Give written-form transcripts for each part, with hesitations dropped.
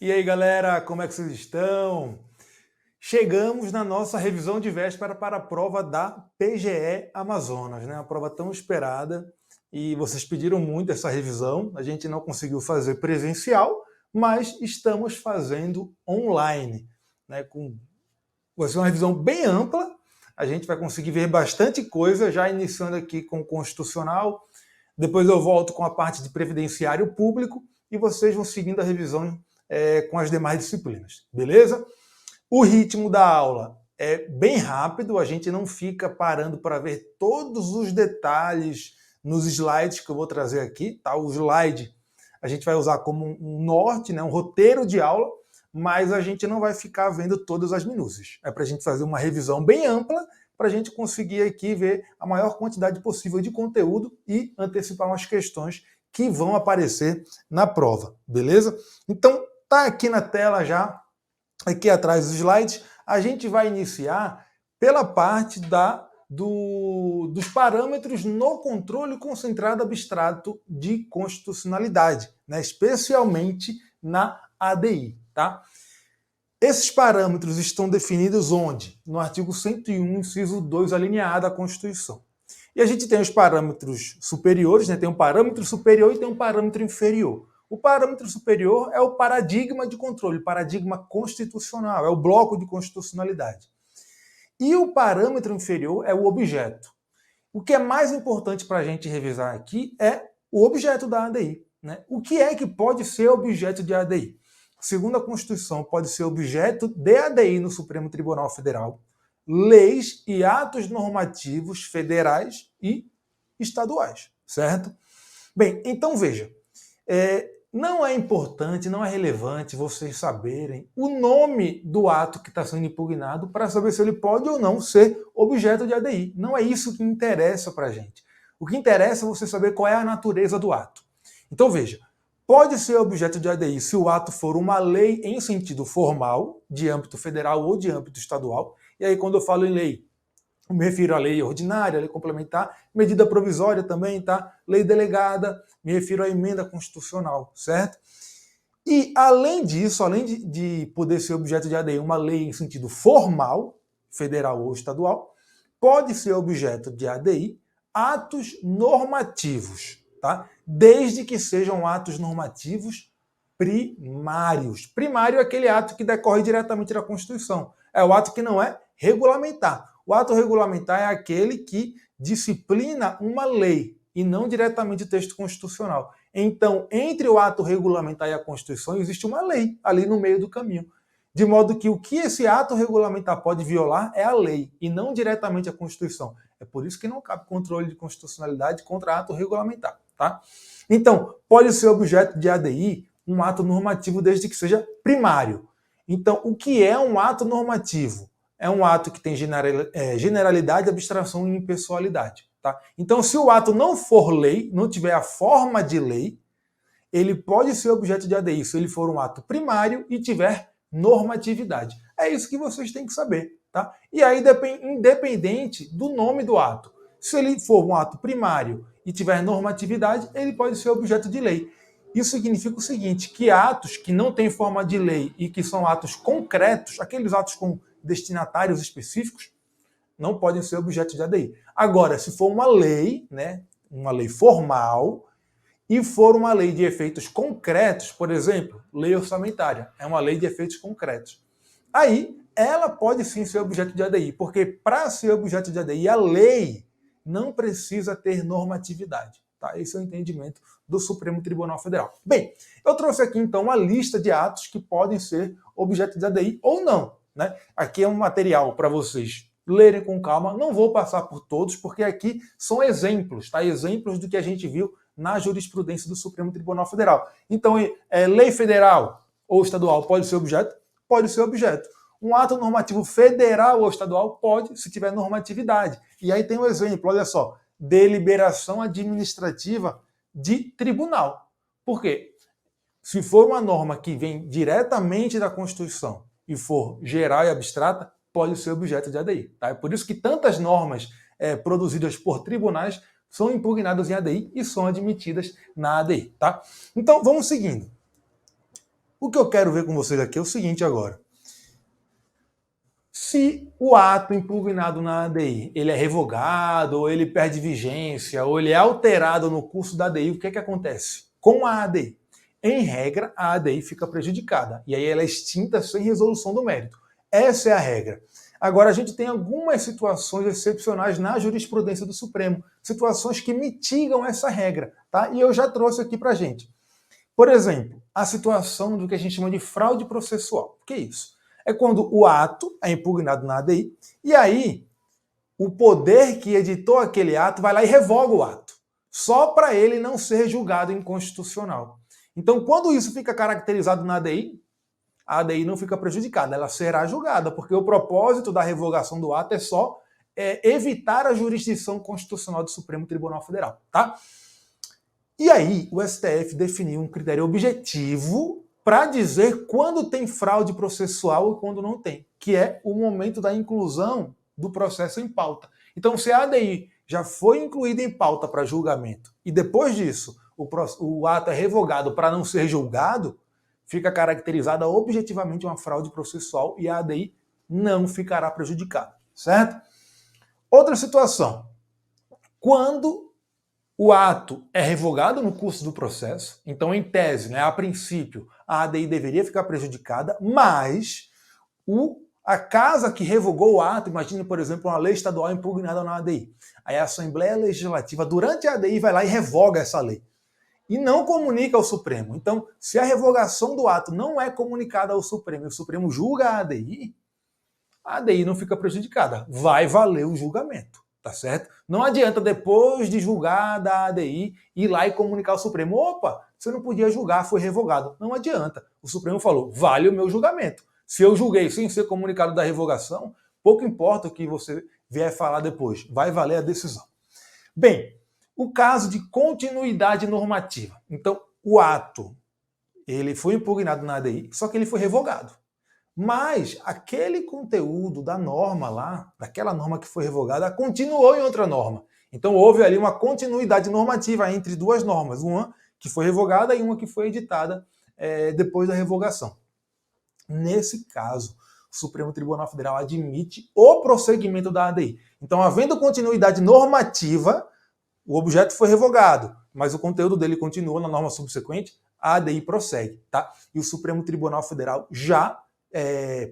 E aí, galera, como é que vocês estão? Chegamos na nossa revisão de véspera para a prova da PGE Amazonas, né? A prova tão esperada, e vocês pediram muito essa revisão. A gente não conseguiu fazer presencial, mas estamos fazendo online, né? Vai ser uma revisão bem ampla. A gente vai conseguir ver bastante coisa, já iniciando aqui com o constitucional. Depois eu volto com a parte de previdenciário público e vocês vão seguindo a revisão com as demais disciplinas, beleza? O ritmo da aula é bem rápido, a gente não fica parando para ver todos os detalhes nos slides que eu vou trazer aqui, tá? O slide a gente vai usar como um norte, né? Um roteiro de aula, mas a gente não vai ficar vendo todas as minúcias. É para a gente fazer uma revisão bem ampla, para a gente conseguir aqui ver a maior quantidade possível de conteúdo e antecipar umas questões que vão aparecer na prova, beleza? Então, tá aqui na tela já, aqui atrás dos slides, a gente vai iniciar pela parte dos parâmetros no controle concentrado abstrato de constitucionalidade, né? Especialmente na ADI, tá? Esses parâmetros estão definidos onde? No artigo 101, inciso 2, alínea A da Constituição. E a gente tem os parâmetros superiores, né? Tem um parâmetro superior e tem um parâmetro inferior. O parâmetro superior é o paradigma de controle, o paradigma constitucional, é o bloco de constitucionalidade. E o parâmetro inferior é o objeto. O que é mais importante para a gente revisar aqui é o objeto da ADI, né? O que é que pode ser objeto de ADI? Segundo a Constituição, pode ser objeto de ADI no Supremo Tribunal Federal, leis e atos normativos federais e estaduais, certo? Bem, então veja, não é importante, não é relevante vocês saberem o nome do ato que está sendo impugnado para saber se ele pode ou não ser objeto de ADI. Não é isso que interessa para a gente. O que interessa é você saber qual é a natureza do ato. Então veja, pode ser objeto de ADI se o ato for uma lei em sentido formal, de âmbito federal ou de âmbito estadual. E aí, quando eu falo em lei, eu me refiro à lei ordinária, à lei complementar, medida provisória também, tá? Lei delegada, me refiro à emenda constitucional, certo? E, além disso, além de poder ser objeto de ADI uma lei em sentido formal, federal ou estadual, pode ser objeto de ADI atos normativos, tá? Desde que sejam atos normativos primários. Primário é aquele ato que decorre diretamente da Constituição. É o ato que não é regulamentar. O ato regulamentar é aquele que disciplina uma lei e não diretamente o texto constitucional. Então, entre o ato regulamentar e a Constituição, existe uma lei ali no meio do caminho. De modo que o que esse ato regulamentar pode violar é a lei e não diretamente a Constituição. É por isso que não cabe controle de constitucionalidade contra ato regulamentar, tá? Então, pode ser objeto de ADI um ato normativo desde que seja primário. Então, o que é um ato normativo? É um ato que tem generalidade, abstração e impessoalidade. Tá? Então, se o ato não for lei, não tiver a forma de lei, ele pode ser objeto de ADI se ele for um ato primário e tiver normatividade. É isso que vocês têm que saber. Tá? E aí, independente do nome do ato, se ele for um ato primário e tiver normatividade, ele pode ser objeto de lei. Isso significa o seguinte, que atos que não têm forma de lei e que são atos concretos, aqueles atos com destinatários específicos, não podem ser objeto de ADI. Agora, se for uma lei, né, uma lei formal, e for uma lei de efeitos concretos, por exemplo, lei orçamentária, é uma lei de efeitos concretos. Aí, ela pode sim ser objeto de ADI, porque para ser objeto de ADI, a lei não precisa ter normatividade. Tá? Esse é o entendimento do Supremo Tribunal Federal. Bem, eu trouxe aqui então uma lista de atos que podem ser objeto de ADI ou não. Né? Aqui é um material para vocês lerem com calma. Não vou passar por todos, porque aqui são exemplos, tá? Exemplos do que a gente viu na jurisprudência do Supremo Tribunal Federal. Então, lei federal ou estadual pode ser objeto? Pode ser objeto. Um ato normativo federal ou estadual pode, se tiver normatividade. E aí tem um exemplo, olha só, deliberação administrativa de tribunal. Por quê? Se for uma norma que vem diretamente da Constituição e for geral e abstrata, pode ser objeto de ADI. Tá? É por isso que tantas normas produzidas por tribunais são impugnadas em ADI e são admitidas na ADI. Tá? Então, vamos seguindo. O que eu quero ver com vocês aqui é o seguinte agora. Se o ato impugnado na ADI ele é revogado, ou ele perde vigência, ou ele é alterado no curso da ADI, o que é que acontece com a ADI? Em regra, a ADI fica prejudicada, e aí ela é extinta sem resolução do mérito. Essa é a regra. Agora, a gente tem algumas situações excepcionais na jurisprudência do Supremo, situações que mitigam essa regra, tá? E eu já trouxe aqui pra gente. Por exemplo, a situação do que a gente chama de fraude processual. O que é isso? É quando o ato é impugnado na ADI e aí o poder que editou aquele ato vai lá e revoga o ato, só para ele não ser julgado inconstitucional. Então, quando isso fica caracterizado na ADI, a ADI não fica prejudicada, ela será julgada, porque o propósito da revogação do ato é só evitar a jurisdição constitucional do Supremo Tribunal Federal, tá? E aí, o STF definiu um critério objetivo para dizer quando tem fraude processual e quando não tem, que é o momento da inclusão do processo em pauta. Então, se a ADI já foi incluída em pauta para julgamento e depois disso o ato é revogado para não ser julgado, fica caracterizada objetivamente uma fraude processual e a ADI não ficará prejudicada, certo? Outra situação, quando o ato é revogado no curso do processo, então, em tese, né, a princípio, a ADI deveria ficar prejudicada, mas a casa que revogou o ato, imagine, por exemplo, uma lei estadual impugnada na ADI. Aí a Assembleia Legislativa, durante a ADI, vai lá e revoga essa lei. E não comunica ao Supremo. Então, se a revogação do ato não é comunicada ao Supremo e o Supremo julga a ADI não fica prejudicada. Vai valer o julgamento. Tá certo? Não adianta, depois de julgar da ADI, ir lá e comunicar ao Supremo. Opa, você não podia julgar, foi revogado. Não adianta. O Supremo falou, vale o meu julgamento. Se eu julguei sem ser comunicado da revogação, pouco importa o que você vier falar depois. Vai valer a decisão. Bem, o caso de continuidade normativa. Então, o ato, ele foi impugnado na ADI, só que ele foi revogado. Mas aquele conteúdo da norma lá, daquela norma que foi revogada, continuou em outra norma. Então houve ali uma continuidade normativa entre duas normas, uma que foi revogada e uma que foi editada depois da revogação. Nesse caso, o Supremo Tribunal Federal admite o prosseguimento da ADI. Então, havendo continuidade normativa, o objeto foi revogado, mas o conteúdo dele continua na norma subsequente, a ADI prossegue, tá? E o Supremo Tribunal Federal já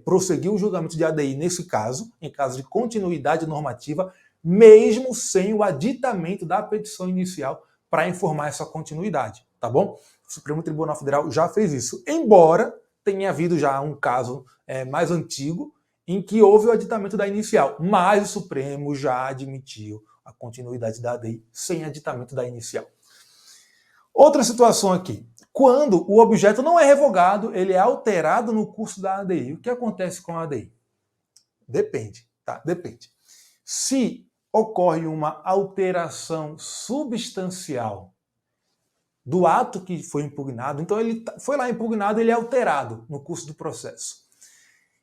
prosseguiu o julgamento de ADI nesse caso, em caso de continuidade normativa, mesmo sem o aditamento da petição inicial para informar essa continuidade, tá bom? O Supremo Tribunal Federal já fez isso, embora tenha havido já um caso mais antigo em que houve o aditamento da inicial, mas o Supremo já admitiu a continuidade da ADI sem aditamento da inicial. Outra situação aqui. Quando o objeto não é revogado, ele é alterado no curso da ADI. O que acontece com a ADI? Depende, tá? Depende. Se ocorre uma alteração substancial do ato que foi impugnado, então ele foi lá impugnado, ele é alterado no curso do processo.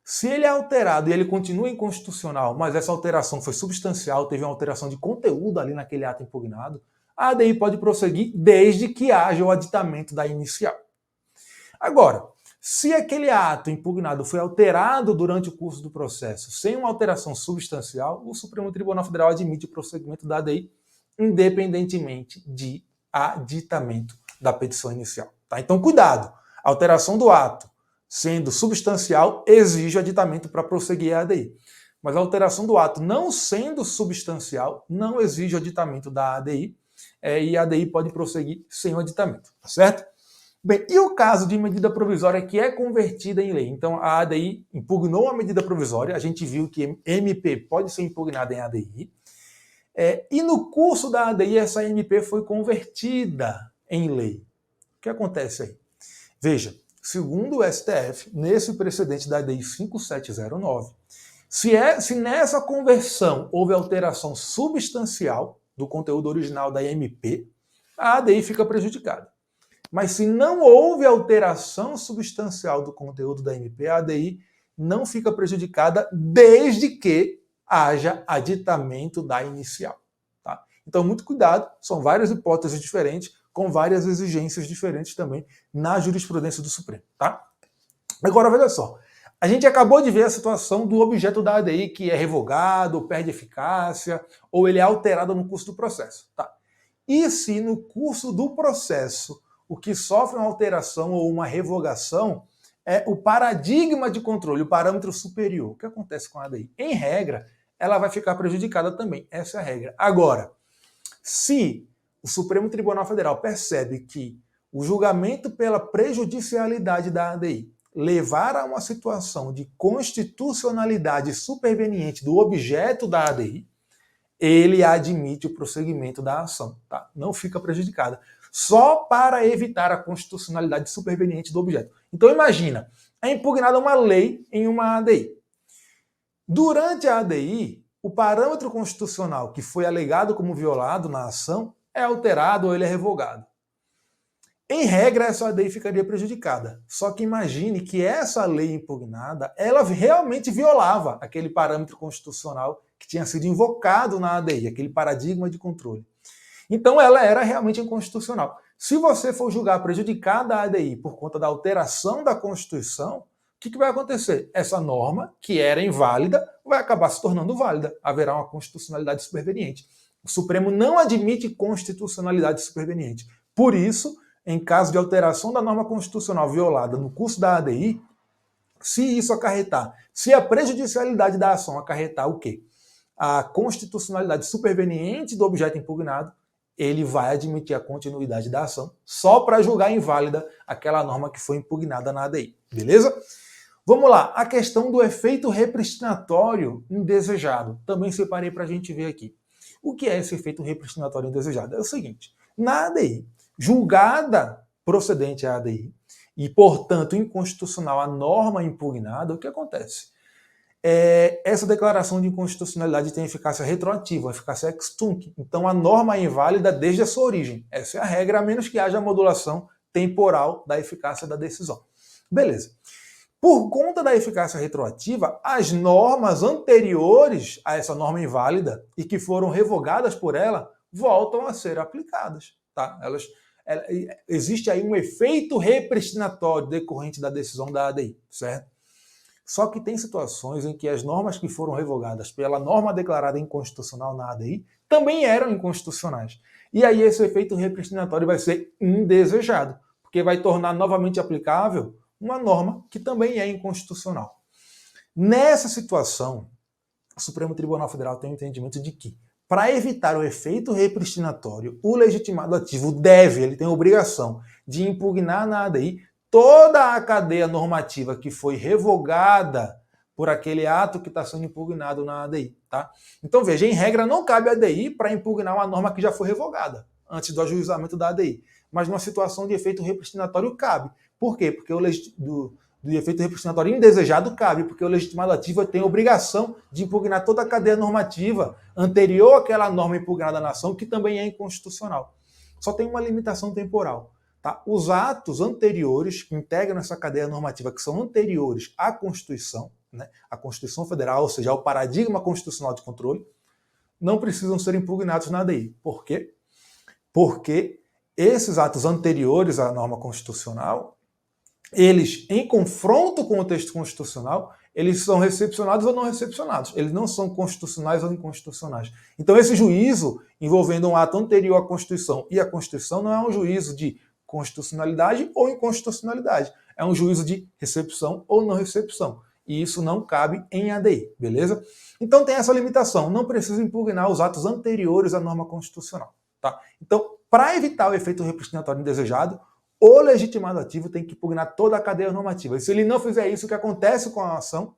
Se ele é alterado e ele continua inconstitucional, mas essa alteração foi substancial, teve uma alteração de conteúdo ali naquele ato impugnado, a ADI pode prosseguir desde que haja o aditamento da inicial. Agora, se aquele ato impugnado foi alterado durante o curso do processo sem uma alteração substancial, o Supremo Tribunal Federal admite o prosseguimento da ADI independentemente de aditamento da petição inicial. Tá? Então, cuidado! A alteração do ato sendo substancial exige o aditamento para prosseguir a ADI. Mas a alteração do ato não sendo substancial não exige o aditamento da ADI, e a ADI pode prosseguir sem o aditamento, tá certo? Bem, e o caso de medida provisória que é convertida em lei? Então, a ADI impugnou a medida provisória, a gente viu que MP pode ser impugnada em ADI, e no curso da ADI essa MP foi convertida em lei. O que acontece aí? Veja, segundo o STF, nesse precedente da ADI 5709, se nessa conversão houve alteração substancial do conteúdo original da MP, a ADI fica prejudicada. Mas se não houve alteração substancial do conteúdo da MP, a ADI não fica prejudicada desde que haja aditamento da inicial. Tá? Então, muito cuidado, são várias hipóteses diferentes, com várias exigências diferentes também na jurisprudência do Supremo. Tá? Agora, veja só. A gente acabou de ver a situação do objeto da ADI que é revogado, perde eficácia, ou ele é alterado no curso do processo. Tá? E se no curso do processo o que sofre uma alteração ou uma revogação é o paradigma de controle, o parâmetro superior. O que acontece com a ADI? Em regra, ela vai ficar prejudicada também. Essa é a regra. Agora, se o Supremo Tribunal Federal percebe que o julgamento pela prejudicialidade da ADI levar a uma situação de constitucionalidade superveniente do objeto da ADI, ele admite o prosseguimento da ação, tá? Não fica prejudicada. Só para evitar a constitucionalidade superveniente do objeto. Então imagina, é impugnada uma lei em uma ADI. Durante a ADI, o parâmetro constitucional que foi alegado como violado na ação é alterado ou ele é revogado. Em regra, essa ADI ficaria prejudicada. Só que imagine que essa lei impugnada, ela realmente violava aquele parâmetro constitucional que tinha sido invocado na ADI, aquele paradigma de controle. Então ela era realmente inconstitucional. Se você for julgar prejudicada a ADI por conta da alteração da Constituição, o que vai acontecer? Essa norma, que era inválida, vai acabar se tornando válida. Haverá uma constitucionalidade superveniente. O Supremo não admite constitucionalidade superveniente. Por isso, em caso de alteração da norma constitucional violada no curso da ADI, se isso acarretar, se a prejudicialidade da ação acarretar o quê? A constitucionalidade superveniente do objeto impugnado, ele vai admitir a continuidade da ação só para julgar inválida aquela norma que foi impugnada na ADI. Beleza? Vamos lá. A questão do efeito repristinatório indesejado. Também separei para a gente ver aqui. O que é esse efeito repristinatório indesejado? É o seguinte. Na ADI, julgada procedente à ADI e, portanto, inconstitucional a norma impugnada, o que acontece? Essa declaração de inconstitucionalidade tem eficácia retroativa, eficácia ex tunc. Então a norma é inválida desde a sua origem. Essa é a regra, a menos que haja modulação temporal da eficácia da decisão. Beleza. Por conta da eficácia retroativa, as normas anteriores a essa norma inválida e que foram revogadas por ela voltam a ser aplicadas. Tá? Existe aí um efeito repristinatório decorrente da decisão da ADI, certo? Só que tem situações em que as normas que foram revogadas pela norma declarada inconstitucional na ADI também eram inconstitucionais. E aí esse efeito repristinatório vai ser indesejado, porque vai tornar novamente aplicável uma norma que também é inconstitucional. Nessa situação, o Supremo Tribunal Federal tem o entendimento de que, para evitar o efeito repristinatório, o legitimado ativo ele tem a obrigação de impugnar na ADI toda a cadeia normativa que foi revogada por aquele ato que está sendo impugnado na ADI. Tá? Então, veja, em regra, não cabe a ADI para impugnar uma norma que já foi revogada antes do ajuizamento da ADI. Mas numa situação de efeito repristinatório cabe. Por quê? Porque do efeito repristinatório indesejado cabe, porque o legitimado ativo tem a obrigação de impugnar toda a cadeia normativa anterior àquela norma impugnada na ação, que também é inconstitucional. Só tem uma limitação temporal. Tá? Os atos anteriores que integram essa cadeia normativa, que são anteriores à Constituição, né, à Constituição Federal, ou seja, ao paradigma constitucional de controle, não precisam ser impugnados na ADI. Por quê? Porque esses atos anteriores à norma constitucional, eles, em confronto com o texto constitucional, eles são recepcionados ou não recepcionados. Eles não são constitucionais ou inconstitucionais. Então, esse juízo envolvendo um ato anterior à Constituição e à Constituição não é um juízo de constitucionalidade ou inconstitucionalidade. É um juízo de recepção ou não recepção. E isso não cabe em ADI, beleza? Então tem essa limitação. Não precisa impugnar os atos anteriores à norma constitucional. Tá? Então, para evitar o efeito repristinatório indesejado, o legitimado ativo tem que impugnar toda a cadeia normativa. E se ele não fizer isso, o que acontece com a ação?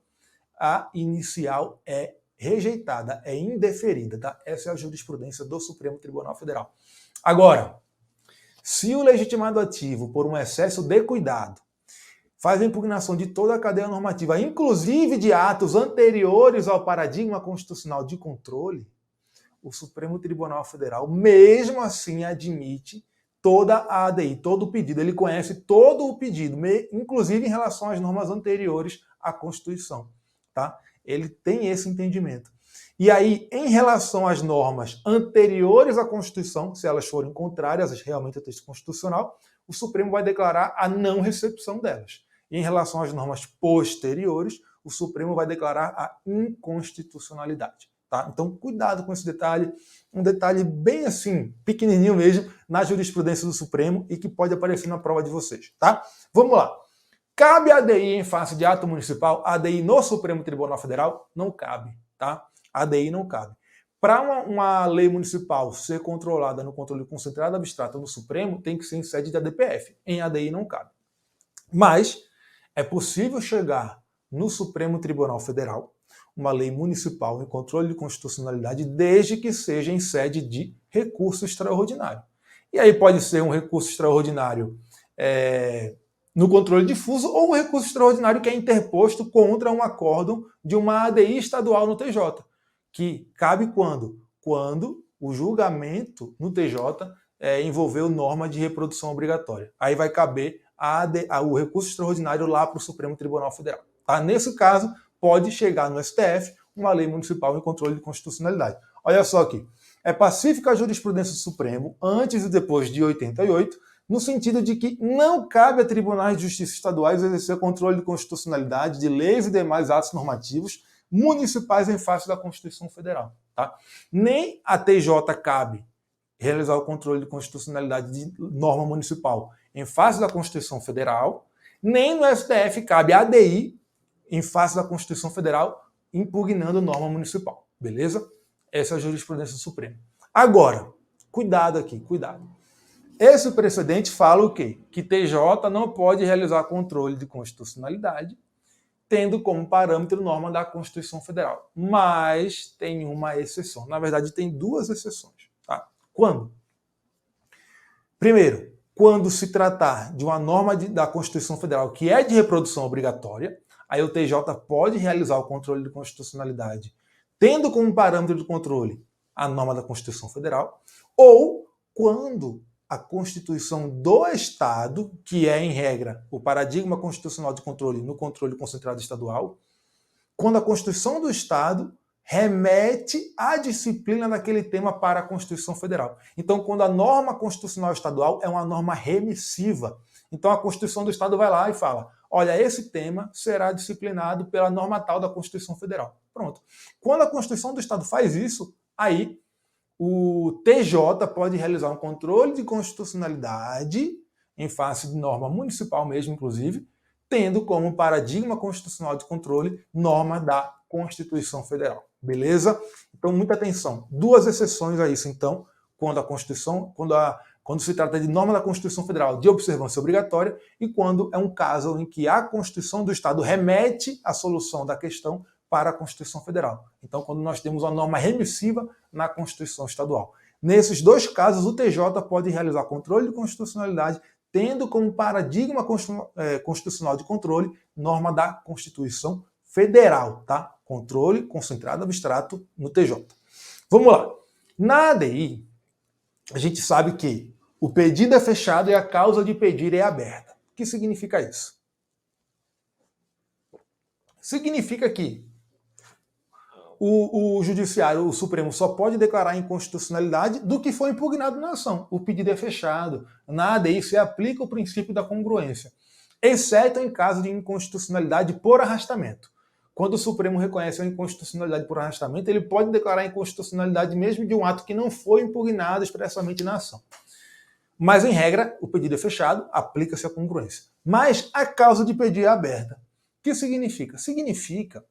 A inicial é rejeitada, é indeferida. Tá? Essa é a jurisprudência do Supremo Tribunal Federal. Agora, se o legitimado ativo, por um excesso de cuidado, faz a impugnação de toda a cadeia normativa, inclusive de atos anteriores ao paradigma constitucional de controle, o Supremo Tribunal Federal, mesmo assim, admite toda a ADI, todo o pedido. Ele conhece todo o pedido, inclusive em relação às normas anteriores à Constituição. Tá? Ele tem esse entendimento. E aí, em relação às normas anteriores à Constituição, se elas forem contrárias realmente ao texto constitucional, o Supremo vai declarar a não recepção delas. E em relação às normas posteriores, o Supremo vai declarar a inconstitucionalidade. Tá? Então, cuidado com esse detalhe, um detalhe bem assim, pequenininho mesmo, na jurisprudência do Supremo e que pode aparecer na prova de vocês. Tá? Vamos lá. Cabe ADI em face de ato municipal? ADI no Supremo Tribunal Federal? Não cabe. Tá? ADI não cabe. Para uma lei municipal ser controlada no controle concentrado abstrato no Supremo, tem que ser em sede de ADPF. Em ADI não cabe. Mas é possível chegar no Supremo Tribunal Federal uma lei municipal em controle de constitucionalidade desde que seja em sede de recurso extraordinário. E aí pode ser um recurso extraordinário no controle difuso ou um recurso extraordinário que é interposto contra um acórdão de uma ADI estadual no TJ, que cabe quando? Quando o julgamento no TJ envolveu norma de reprodução obrigatória. Aí vai caber o recurso extraordinário lá para o Supremo Tribunal Federal. Tá? Nesse caso, pode chegar no STF uma lei municipal em controle de constitucionalidade. Olha só aqui. É pacífica a jurisprudência do Supremo, antes e depois de 88, no sentido de que não cabe a tribunais de justiça estaduais exercer controle de constitucionalidade de leis e demais atos normativos municipais em face da Constituição Federal. Tá? Nem a TJ cabe realizar o controle de constitucionalidade de norma municipal em face da Constituição Federal, nem no STF cabe a ADI em face da Constituição Federal impugnando norma municipal. Beleza? Essa é a jurisprudência do Supremo. Agora, cuidado aqui, cuidado. Esse precedente fala o quê? Que TJ não pode realizar controle de constitucionalidade tendo como parâmetro norma da Constituição Federal. Mas tem uma exceção. Na verdade, tem duas exceções. Tá? Quando? Primeiro, quando se tratar de uma norma da Constituição Federal que é de reprodução obrigatória, aí o TJ pode realizar o controle de constitucionalidade tendo como parâmetro de controle a norma da Constituição Federal, ou quando a Constituição do Estado, que é, em regra, o paradigma constitucional de controle no controle concentrado estadual, quando a Constituição do Estado remete a disciplina daquele tema para a Constituição Federal. Então, quando a norma constitucional estadual é uma norma remissiva, então a Constituição do Estado vai lá e fala: olha, esse tema será disciplinado pela norma tal da Constituição Federal. Pronto. Quando a Constituição do Estado faz isso, aí o TJ pode realizar um controle de constitucionalidade em face de norma municipal mesmo, inclusive, tendo como paradigma constitucional de controle norma da Constituição Federal. Beleza? Então, muita atenção. Duas exceções a isso, então, quando a Constituição, quando se trata de norma da Constituição Federal de observância obrigatória e quando é um caso em que a Constituição do Estado remete a solução da questão para a Constituição Federal. Então, quando nós temos uma norma remissiva na Constituição Estadual. Nesses dois casos, o TJ pode realizar controle de constitucionalidade tendo como paradigma constitucional de controle norma da Constituição Federal, tá? Controle concentrado abstrato no TJ. Vamos lá. Na ADI, a gente sabe que o pedido é fechado e a causa de pedir é aberta. O que significa isso? Significa que o Judiciário, o Supremo, só pode declarar inconstitucionalidade do que foi impugnado na ação. O pedido é fechado. Na ADI se aplica o princípio da congruência, exceto em caso de inconstitucionalidade por arrastamento. Quando o Supremo reconhece a inconstitucionalidade por arrastamento, ele pode declarar a inconstitucionalidade mesmo de um ato que não foi impugnado expressamente na ação. Mas, em regra, o pedido é fechado, aplica-se a congruência. Mas a causa de pedir é aberta. O que significa? Significa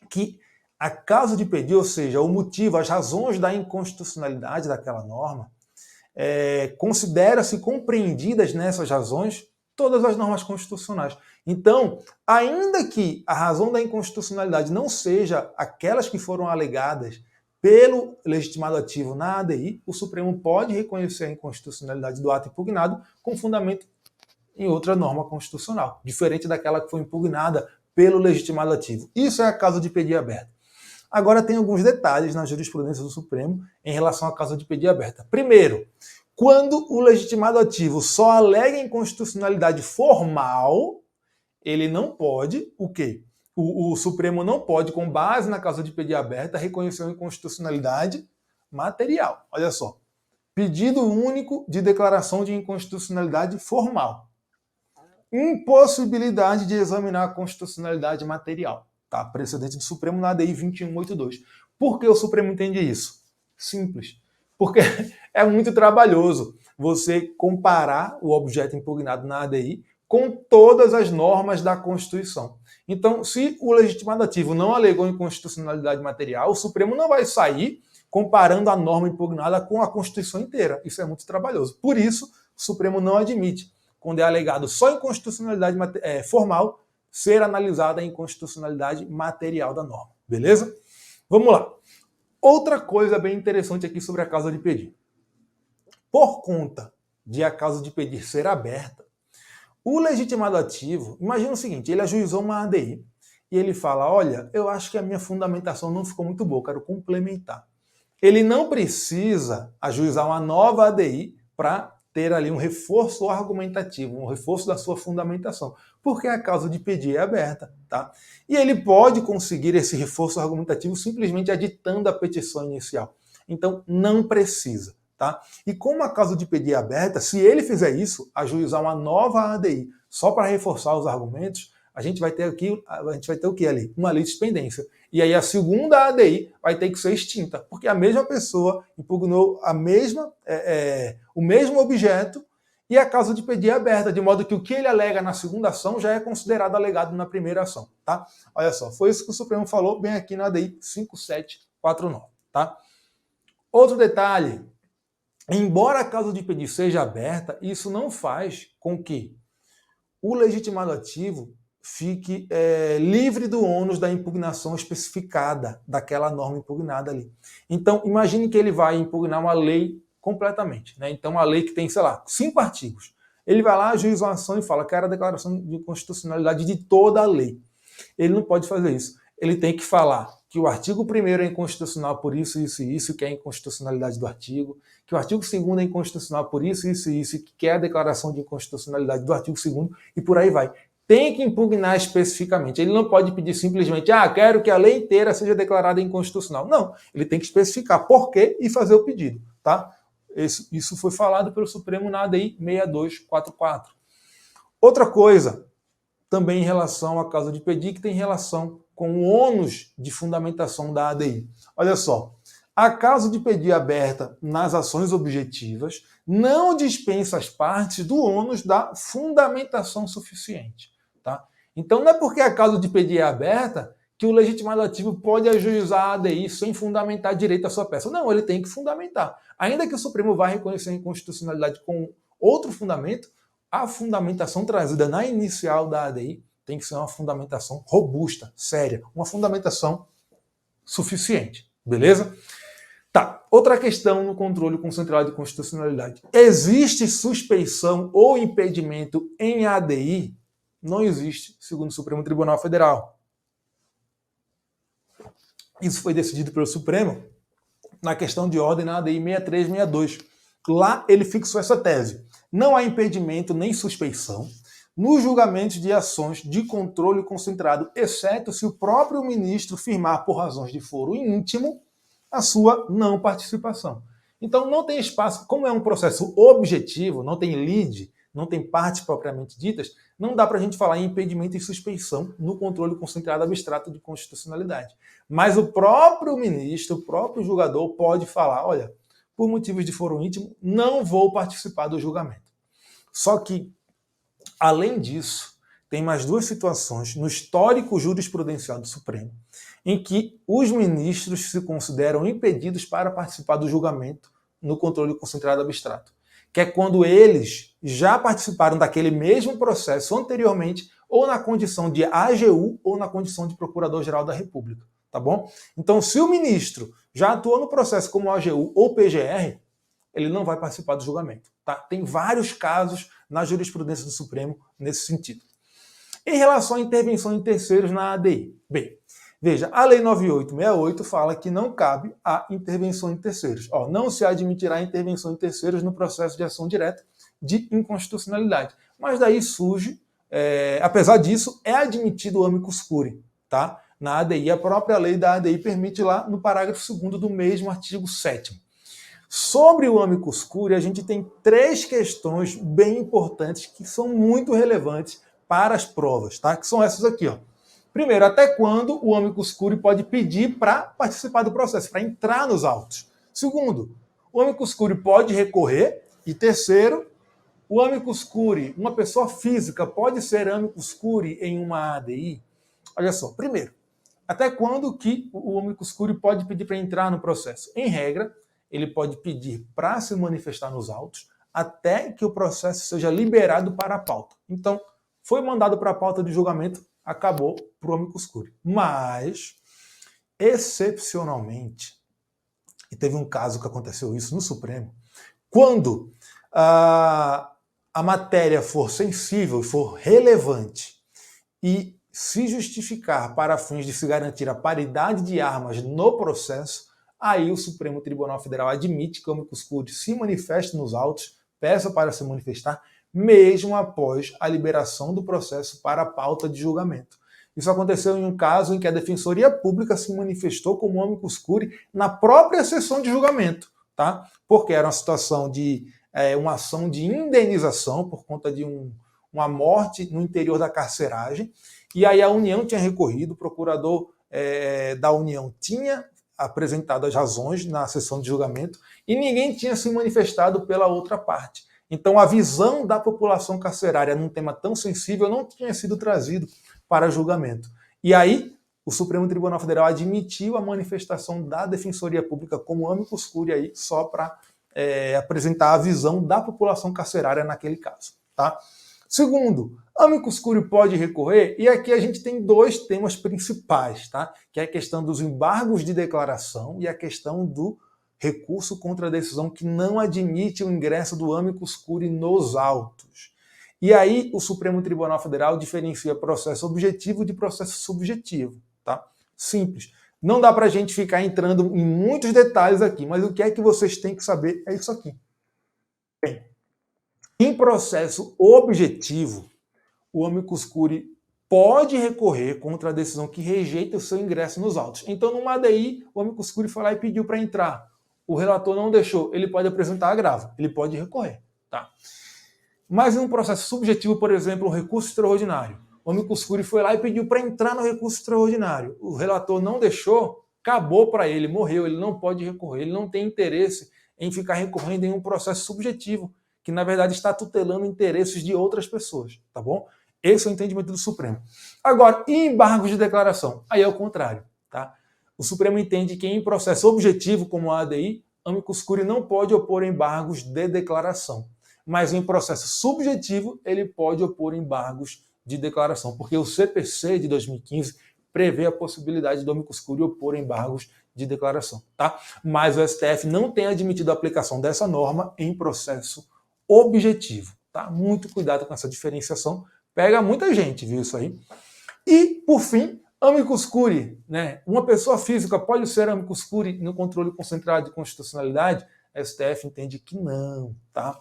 que a causa de pedir, ou seja, o motivo, as razões da inconstitucionalidade daquela norma, considera-se compreendidas nessas razões todas as normas constitucionais. Então, ainda que a razão da inconstitucionalidade não seja aquelas que foram alegadas pelo legitimado ativo na ADI, o Supremo pode reconhecer a inconstitucionalidade do ato impugnado com fundamento em outra norma constitucional, diferente daquela que foi impugnada pelo legitimado ativo. Isso é a causa de pedir aberta. Agora tem alguns detalhes na jurisprudência do Supremo em relação à causa de pedir aberta. Primeiro, quando o legitimado ativo só alega inconstitucionalidade formal, ele não pode, o quê? O Supremo não pode, com base na causa de pedir aberta, reconhecer a inconstitucionalidade material. Olha só. Pedido único de declaração de inconstitucionalidade formal. impossibilidade de examinar a constitucionalidade material. Tá? Precedente do Supremo na ADI 2182. Por que o Supremo entende isso? Simples. Porque é muito trabalhoso você comparar o objeto impugnado na ADI com todas as normas da Constituição. Então, se o legitimado ativo não alegou inconstitucionalidade material, o Supremo não vai sair comparando a norma impugnada com a Constituição inteira. Isso é muito trabalhoso. Por isso, o Supremo não admite, quando é alegado só inconstitucionalidade formal, ser analisada a inconstitucionalidade material da norma. Beleza? Vamos lá. Outra coisa bem interessante aqui sobre a causa de pedir. Por conta de a causa de pedir ser aberta, o legitimado ativo, imagina o seguinte, ele ajuizou uma ADI e ele fala, olha, eu acho que a minha fundamentação não ficou muito boa, quero complementar. Ele não precisa ajuizar uma nova ADI para ter ali um reforço argumentativo, um reforço da sua fundamentação, porque a causa de pedir é aberta, tá? E ele pode conseguir esse reforço argumentativo simplesmente aditando a petição inicial. Então, não precisa, tá? E como a causa de pedir é aberta, se ele fizer isso, ajuizar uma nova ADI só para reforçar os argumentos, a gente vai ter o que ali? Uma litispendência. E aí a segunda ADI vai ter que ser extinta, porque a mesma pessoa impugnou o mesmo objeto e a causa de pedir é aberta, de modo que o que ele alega na segunda ação já é considerado alegado na primeira ação, tá? Olha só, foi isso que o Supremo falou bem aqui na ADI 5749, tá? Outro detalhe, embora a causa de pedir seja aberta, isso não faz com que o legitimado ativo fique livre do ônus da impugnação especificada daquela norma impugnada ali. Então, imagine que ele vai impugnar uma lei completamente, né? Então, uma lei que tem, sei lá, 5 artigos. Ele vai lá, ajuiza uma ação e fala, quero a declaração de constitucionalidade de toda a lei. Ele não pode fazer isso. Ele tem que falar que o artigo 1º é inconstitucional por isso, isso e isso, que é a inconstitucionalidade do artigo, que o artigo 2º é inconstitucional por isso, isso e isso, que é a declaração de inconstitucionalidade do artigo 2º, e por aí vai. Tem que impugnar especificamente. Ele não pode pedir simplesmente, quero que a lei inteira seja declarada inconstitucional. Não, ele tem que especificar por quê e fazer o pedido, tá? Isso foi falado pelo Supremo na ADI 6244. Outra coisa, também em relação à causa de pedir, que tem relação com o ônus de fundamentação da ADI. Olha só, a causa de pedir aberta nas ações objetivas não dispensa as partes do ônus da fundamentação suficiente. Tá? Então não é porque a causa de pedir é aberta que o legitimado ativo pode ajuizar a ADI sem fundamentar direito à sua peça. Não, ele tem que fundamentar. Ainda que o Supremo vá reconhecer a inconstitucionalidade com outro fundamento, a fundamentação trazida na inicial da ADI tem que ser uma fundamentação robusta, séria, uma fundamentação suficiente. Beleza? Tá. Outra questão no controle concentrado de constitucionalidade. Existe suspeição ou impedimento em ADI? Não existe, segundo o Supremo Tribunal Federal. Isso foi decidido pelo Supremo na questão de ordem na ADI 6362. Lá ele fixou essa tese. Não há impedimento nem suspeição nos julgamentos de ações de controle concentrado, exceto se o próprio ministro firmar por razões de foro íntimo a sua não participação. Então não tem espaço, como é um processo objetivo, não tem lide, não tem partes propriamente ditas, não dá para a gente falar em impedimento e suspeição no controle concentrado abstrato de constitucionalidade. Mas o próprio ministro, o próprio julgador pode falar, olha, por motivos de foro íntimo, não vou participar do julgamento. Só que, além disso, tem mais 2 situações no histórico jurisprudencial do Supremo em que os ministros se consideram impedidos para participar do julgamento no controle concentrado abstrato, que é quando eles já participaram daquele mesmo processo anteriormente, ou na condição de AGU ou na condição de Procurador-Geral da República, tá bom? Então, se o ministro já atuou no processo como AGU ou PGR, ele não vai participar do julgamento, tá? Tem vários casos na jurisprudência do Supremo nesse sentido. Em relação à intervenção em terceiros na ADI, bem, veja, a Lei 9868 fala que não cabe a intervenção em terceiros. Não se admitirá intervenção em terceiros no processo de ação direta de inconstitucionalidade. Mas daí surge, apesar disso, é admitido o amicus curiae, tá? Na ADI, a própria lei da ADI permite lá no parágrafo 2º do mesmo artigo 7º. Sobre o amicus curiae, a gente tem 3 questões bem importantes que são muito relevantes para as provas, tá? Que são essas aqui, ó. Primeiro, até quando o amicus curiae pode pedir para participar do processo, para entrar nos autos? Segundo, o amicus curiae pode recorrer? E terceiro, o amicus curiae, uma pessoa física, pode ser amicus curiae em uma ADI? Olha só, primeiro, até quando que o amicus curiae pode pedir para entrar no processo? Em regra, ele pode pedir para se manifestar nos autos até que o processo seja liberado para a pauta. Então, foi mandado para a pauta de julgamento, acabou para o amicus curiae. Mas, excepcionalmente, e teve um caso que aconteceu isso no Supremo, quando a matéria for sensível e for relevante e se justificar para fins de se garantir a paridade de armas no processo, aí o Supremo Tribunal Federal admite que o amicus curiae se manifeste nos autos, peça para se manifestar, mesmo após a liberação do processo para a pauta de julgamento. Isso aconteceu em um caso em que a Defensoria Pública se manifestou como amicus curiae na própria sessão de julgamento, tá? Porque era uma situação de uma ação de indenização por conta de uma morte no interior da carceragem, e aí a União tinha recorrido, o procurador da União tinha apresentado as razões na sessão de julgamento e ninguém tinha se manifestado pela outra parte. Então a visão da população carcerária num tema tão sensível não tinha sido trazido para julgamento. E aí o Supremo Tribunal Federal admitiu a manifestação da Defensoria Pública como amicus curiae aí, só para apresentar a visão da população carcerária naquele caso. Tá? Segundo, amicus curiae pode recorrer, e aqui a gente tem 2 temas principais, tá? Que é a questão dos embargos de declaração e a questão do recurso contra a decisão que não admite o ingresso do amicus curiae nos autos. E aí o Supremo Tribunal Federal diferencia processo objetivo de processo subjetivo, tá? Simples. Não dá para a gente ficar entrando em muitos detalhes aqui, mas o que é que vocês têm que saber é isso aqui. Bem, em processo objetivo, o amicus curiae pode recorrer contra a decisão que rejeita o seu ingresso nos autos. Então, numa ADI, o amicus curiae foi lá e pediu para entrar. O relator não deixou. Ele pode apresentar agravo. Ele pode recorrer. Tá? Mas em um processo subjetivo, por exemplo, um recurso extraordinário, o amicus curiae foi lá e pediu para entrar no recurso extraordinário. O relator não deixou, acabou para ele, morreu. Ele não pode recorrer. Ele não tem interesse em ficar recorrendo em um processo subjetivo, que na verdade está tutelando interesses de outras pessoas, tá bom? Esse é o entendimento do Supremo. Agora, embargos de declaração, aí é o contrário, tá? O Supremo entende que em processo objetivo, como a ADI, amicus curiae não pode opor embargos de declaração, mas em processo subjetivo, ele pode opor embargos de declaração, porque o CPC de 2015 prevê a possibilidade do amicus curiae opor embargos de declaração, tá? Mas o STF não tem admitido a aplicação dessa norma em processo objetivo, tá? Muito cuidado com essa diferenciação, pega muita gente, viu isso aí? E, por fim, amicus curiae, né? Uma pessoa física pode ser amicus curiae no controle concentrado de constitucionalidade? A STF entende que não, tá?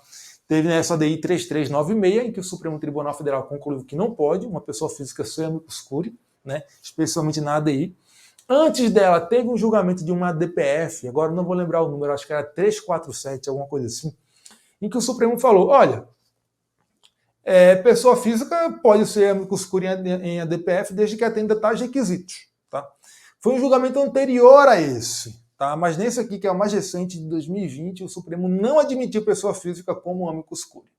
Teve nessa ADI 3396, em que o Supremo Tribunal Federal concluiu que não pode uma pessoa física ser amicus curiae, né? Especialmente na ADI. Antes dela, teve um julgamento de uma DPF, agora não vou lembrar o número, acho que era 347, alguma coisa assim, em que o Supremo falou, olha, pessoa física pode ser amicus curiae em ADPF desde que atenda tais requisitos. Tá? Foi um julgamento anterior a esse, tá? Mas nesse aqui, que é o mais recente, de 2020, o Supremo não admitiu pessoa física como amicus curiae.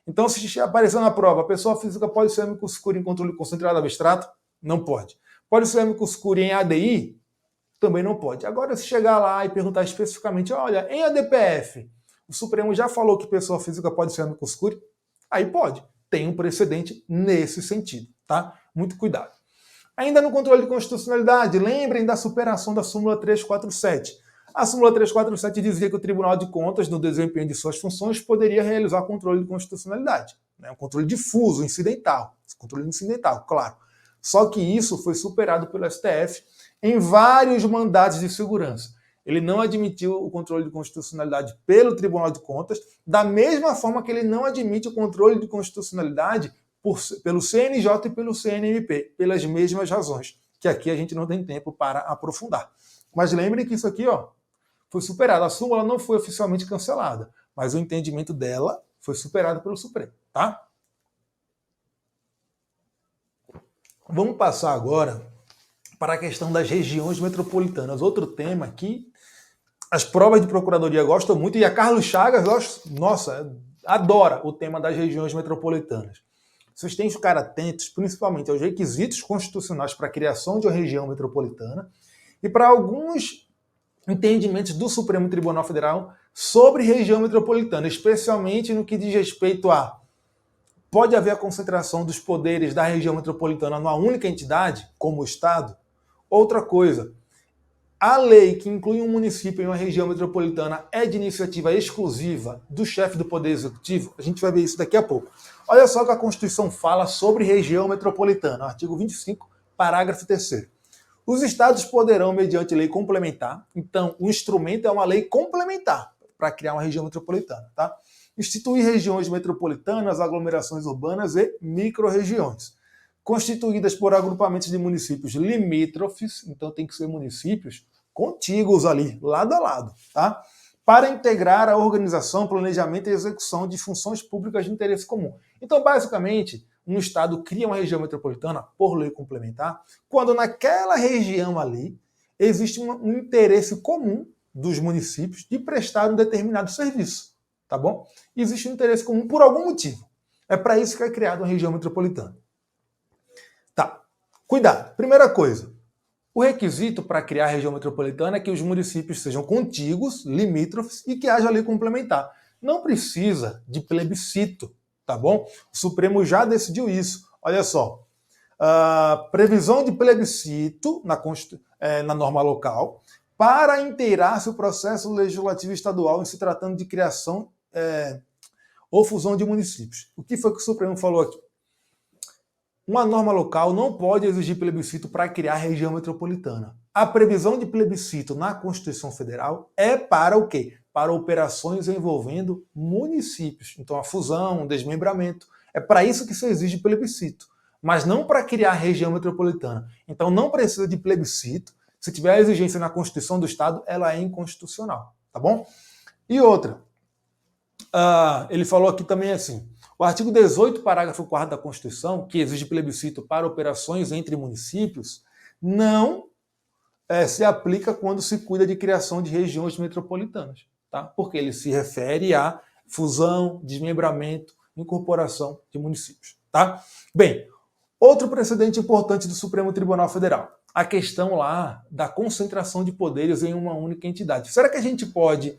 Então, se aparecer na prova, a pessoa física pode ser amicus curiae em controle concentrado abstrato? Não pode. Pode ser amicus curiae em ADI? Também não pode. Agora, se chegar lá e perguntar especificamente, olha, em ADPF, o Supremo já falou que pessoa física pode ser amicus curiae? Aí pode. Tem um precedente nesse sentido, tá? Muito cuidado. Ainda no controle de constitucionalidade, lembrem da superação da súmula 347. A súmula 347 dizia que o Tribunal de Contas, no desempenho de suas funções, poderia realizar controle de constitucionalidade. Né? Um controle difuso, incidental. Controle incidental, claro. Só que isso foi superado pelo STF em vários mandados de segurança. Ele não admitiu o controle de constitucionalidade pelo Tribunal de Contas, da mesma forma que ele não admite o controle de constitucionalidade pelo CNJ e pelo CNMP, pelas mesmas razões, que aqui a gente não tem tempo para aprofundar. Mas lembrem que isso aqui, ó, foi superada. A súmula não foi oficialmente cancelada, mas o entendimento dela foi superado pelo Supremo, tá? Vamos passar agora para a questão das regiões metropolitanas. Outro tema que as provas de procuradoria gostam muito, e a Carlos Chagas, nossa, adora o tema das regiões metropolitanas. Vocês têm que ficar atentos, principalmente aos requisitos constitucionais para a criação de uma região metropolitana e para alguns entendimentos do Supremo Tribunal Federal sobre região metropolitana, especialmente no que diz respeito a pode haver a concentração dos poderes da região metropolitana numa única entidade, como o Estado? Outra coisa, a lei que inclui um município em uma região metropolitana é de iniciativa exclusiva do chefe do Poder Executivo? A gente vai ver isso daqui a pouco. Olha só o que a Constituição fala sobre região metropolitana, artigo 25, parágrafo 3º. Os estados poderão, mediante lei complementar, então o instrumento é uma lei complementar para criar uma região metropolitana, tá? Instituir regiões metropolitanas, aglomerações urbanas e micro-regiões, constituídas por agrupamentos de municípios limítrofes, então tem que ser municípios contíguos ali, lado a lado, tá? Para integrar a organização, planejamento e execução de funções públicas de interesse comum. Então, basicamente, um estado cria uma região metropolitana por lei complementar, quando naquela região ali existe um interesse comum dos municípios de prestar um determinado serviço, tá bom? Existe um interesse comum por algum motivo. É para isso que é criada uma região metropolitana. Tá, cuidado. Primeira coisa, o requisito para criar a região metropolitana é que os municípios sejam contíguos, limítrofes e que haja lei complementar. Não precisa de plebiscito, tá bom? O Supremo já decidiu isso. Olha só, previsão de plebiscito na norma local para inteirar-se o processo legislativo estadual em se tratando de criação ou fusão de municípios. O que foi que o Supremo falou aqui? Uma norma local não pode exigir plebiscito para criar região metropolitana. A previsão de plebiscito na Constituição Federal é para o quê? Para operações envolvendo municípios. Então, a fusão, o desmembramento. É para isso que se exige plebiscito, mas não para criar região metropolitana. Então, não precisa de plebiscito. Se tiver a exigência na Constituição do Estado, ela é inconstitucional. Tá bom? E outra, ele falou aqui também assim, o artigo 18, parágrafo 4º da Constituição, que exige plebiscito para operações entre municípios, não se aplica quando se cuida de criação de regiões metropolitanas, tá? Porque ele se refere à fusão, desmembramento, incorporação de municípios, tá? Bem, outro precedente importante do Supremo Tribunal Federal, a questão lá da concentração de poderes em uma única entidade. Será que a gente pode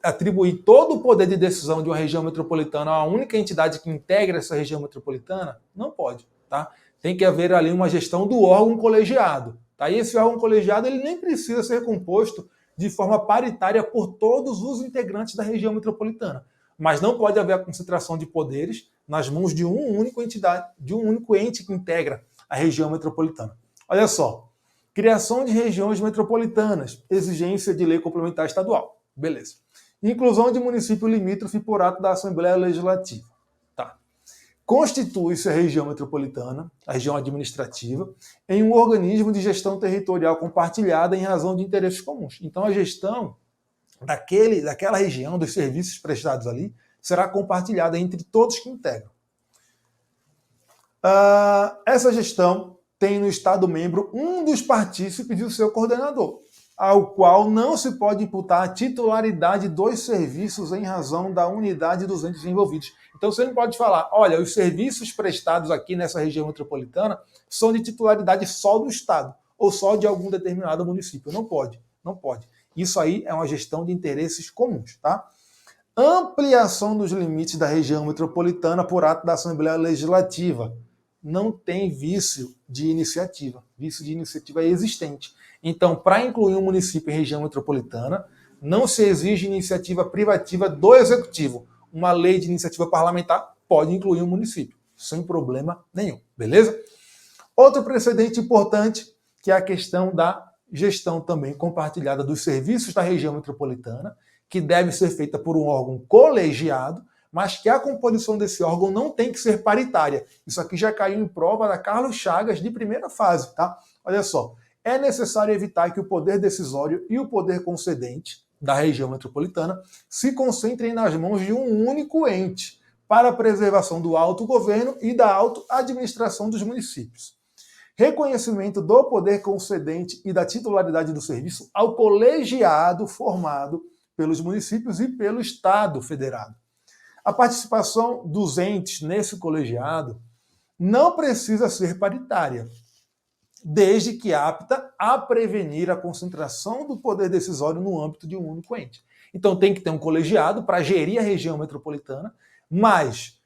atribuir todo o poder de decisão de uma região metropolitana a uma única entidade que integra essa região metropolitana? Não pode, tá? Tem que haver ali uma gestão do órgão colegiado, tá? E esse órgão colegiado ele nem precisa ser composto de forma paritária por todos os integrantes da região metropolitana, mas não pode haver a concentração de poderes nas mãos de uma única entidade, de um único ente que integra a região metropolitana. Olha só, criação de regiões metropolitanas, exigência de lei complementar estadual. Beleza. Inclusão de município limítrofe por ato da Assembleia Legislativa. Tá. Constitui-se a região metropolitana, a região administrativa, em um organismo de gestão territorial compartilhada em razão de interesses comuns. Então, a gestão daquela região, dos serviços prestados ali, será compartilhada entre todos que integram. Essa gestão tem no Estado-membro um dos partícipes e o seu coordenador, ao qual não se pode imputar a titularidade dos serviços em razão da unidade dos entes envolvidos. Então você não pode falar, olha, os serviços prestados aqui nessa região metropolitana são de titularidade só do Estado ou só de algum determinado município. Não pode, não pode. Isso aí é uma gestão de interesses comuns, tá? Ampliação dos limites da região metropolitana por ato da Assembleia Legislativa. Não tem vício de iniciativa. Vício de iniciativa é existente. Então, para incluir um município em região metropolitana, não se exige iniciativa privativa do Executivo. Uma lei de iniciativa parlamentar pode incluir um município, sem problema nenhum. Beleza? Outro precedente importante, que é a questão da gestão também compartilhada dos serviços da região metropolitana, que deve ser feita por um órgão colegiado, mas que a composição desse órgão não tem que ser paritária. Isso aqui já caiu em prova da Carlos Chagas de primeira fase, tá? Olha só. é necessário evitar que o poder decisório e o poder concedente da região metropolitana se concentrem nas mãos de um único ente, para a preservação do autogoverno e da auto-administração dos municípios. Reconhecimento do poder concedente e da titularidade do serviço ao colegiado formado pelos municípios e pelo Estado federado. A participação dos entes nesse colegiado não precisa ser paritária, desde que apta a prevenir a concentração do poder decisório no âmbito de um único ente. Então tem que ter um colegiado para gerir a região metropolitana, mas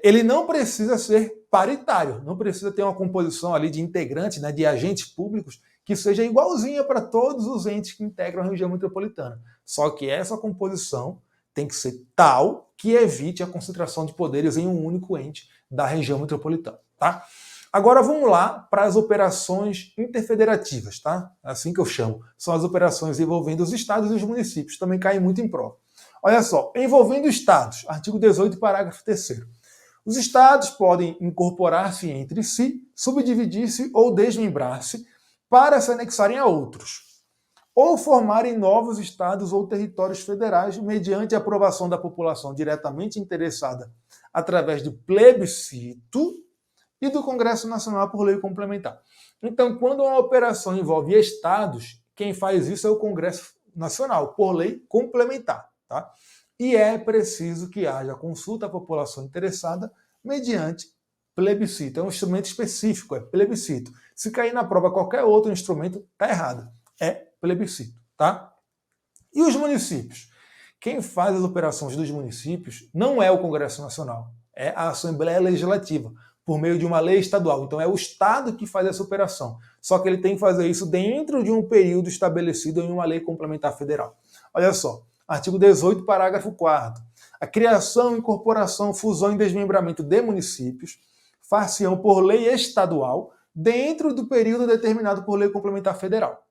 ele não precisa ser paritário, não precisa ter uma composição ali de integrantes, né, de agentes públicos, que seja igualzinha para todos os entes que integram a região metropolitana. Só que essa composição tem que ser tal que evite a concentração de poderes em um único ente da região metropolitana. Tá? Agora vamos lá para as operações interfederativas, tá? Assim que eu chamo. São as operações envolvendo os estados e os municípios, também caem muito em prova. Olha só, envolvendo estados, artigo 18, parágrafo 3º. Os estados podem incorporar-se entre si, subdividir-se ou desmembrar-se para se anexarem a outros, ou formarem novos estados ou territórios federais mediante a aprovação da população diretamente interessada através de plebiscito e do Congresso Nacional por lei complementar. Então, quando uma operação envolve estados, quem faz isso é o Congresso Nacional, por lei complementar. Tá? E é preciso que haja consulta à população interessada mediante plebiscito. É um instrumento específico, é plebiscito. Se cair na prova qualquer outro instrumento, está errado. É plebiscito. Tá? E os municípios? Quem faz as operações dos municípios não é o Congresso Nacional, é a Assembleia Legislativa, por meio de uma lei estadual. Então é o Estado que faz essa operação. Só que ele tem que fazer isso dentro de um período estabelecido em uma lei complementar federal. Olha só. Artigo 18, parágrafo 4º. A criação, incorporação, fusão e desmembramento de municípios far-se-ão por lei estadual dentro do período determinado por lei complementar federal.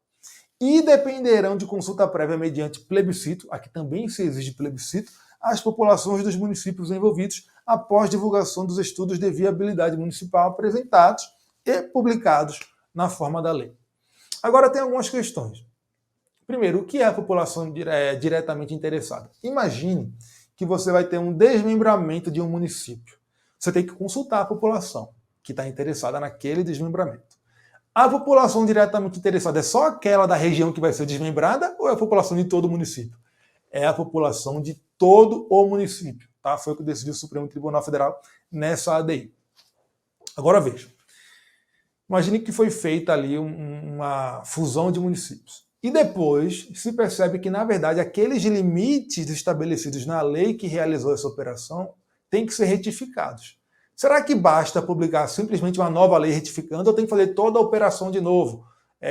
E dependerão de consulta prévia mediante plebiscito, aqui também se exige plebiscito, às populações dos municípios envolvidos após divulgação dos estudos de viabilidade municipal apresentados e publicados na forma da lei. Agora tem algumas questões. Primeiro, o que é a população diretamente interessada? Imagine que você vai ter um desmembramento de um município. Você tem que consultar a população que está interessada naquele desmembramento. A população diretamente interessada é só aquela da região que vai ser desmembrada ou é a população de todo o município? É a população de todo o município. Tá? Foi o que decidiu o Supremo Tribunal Federal nessa ADI. Agora veja. Imagine que foi feita ali uma fusão de municípios. E depois se percebe que, na verdade, aqueles limites estabelecidos na lei que realizou essa operação têm que ser retificados. Será que basta publicar simplesmente uma nova lei retificando ou tem que fazer toda a operação de novo,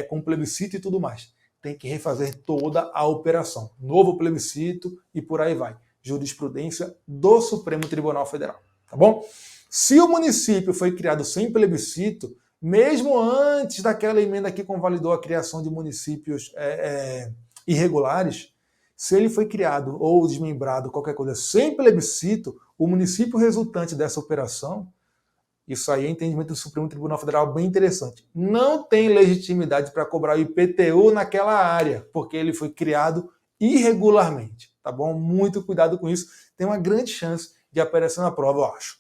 com plebiscito e tudo mais? Tem que refazer toda a operação. Novo plebiscito e por aí vai. Jurisprudência do Supremo Tribunal Federal. Tá bom? Se o município foi criado sem plebiscito, mesmo antes daquela emenda que convalidou a criação de municípios irregulares, se ele foi criado ou desmembrado, qualquer coisa, sem plebiscito, o município resultante dessa operação, isso aí é entendimento do Supremo Tribunal Federal bem interessante, não tem legitimidade para cobrar o IPTU naquela área, porque ele foi criado irregularmente. Tá bom? Muito cuidado com isso. Tem uma grande chance de aparecer na prova, eu acho.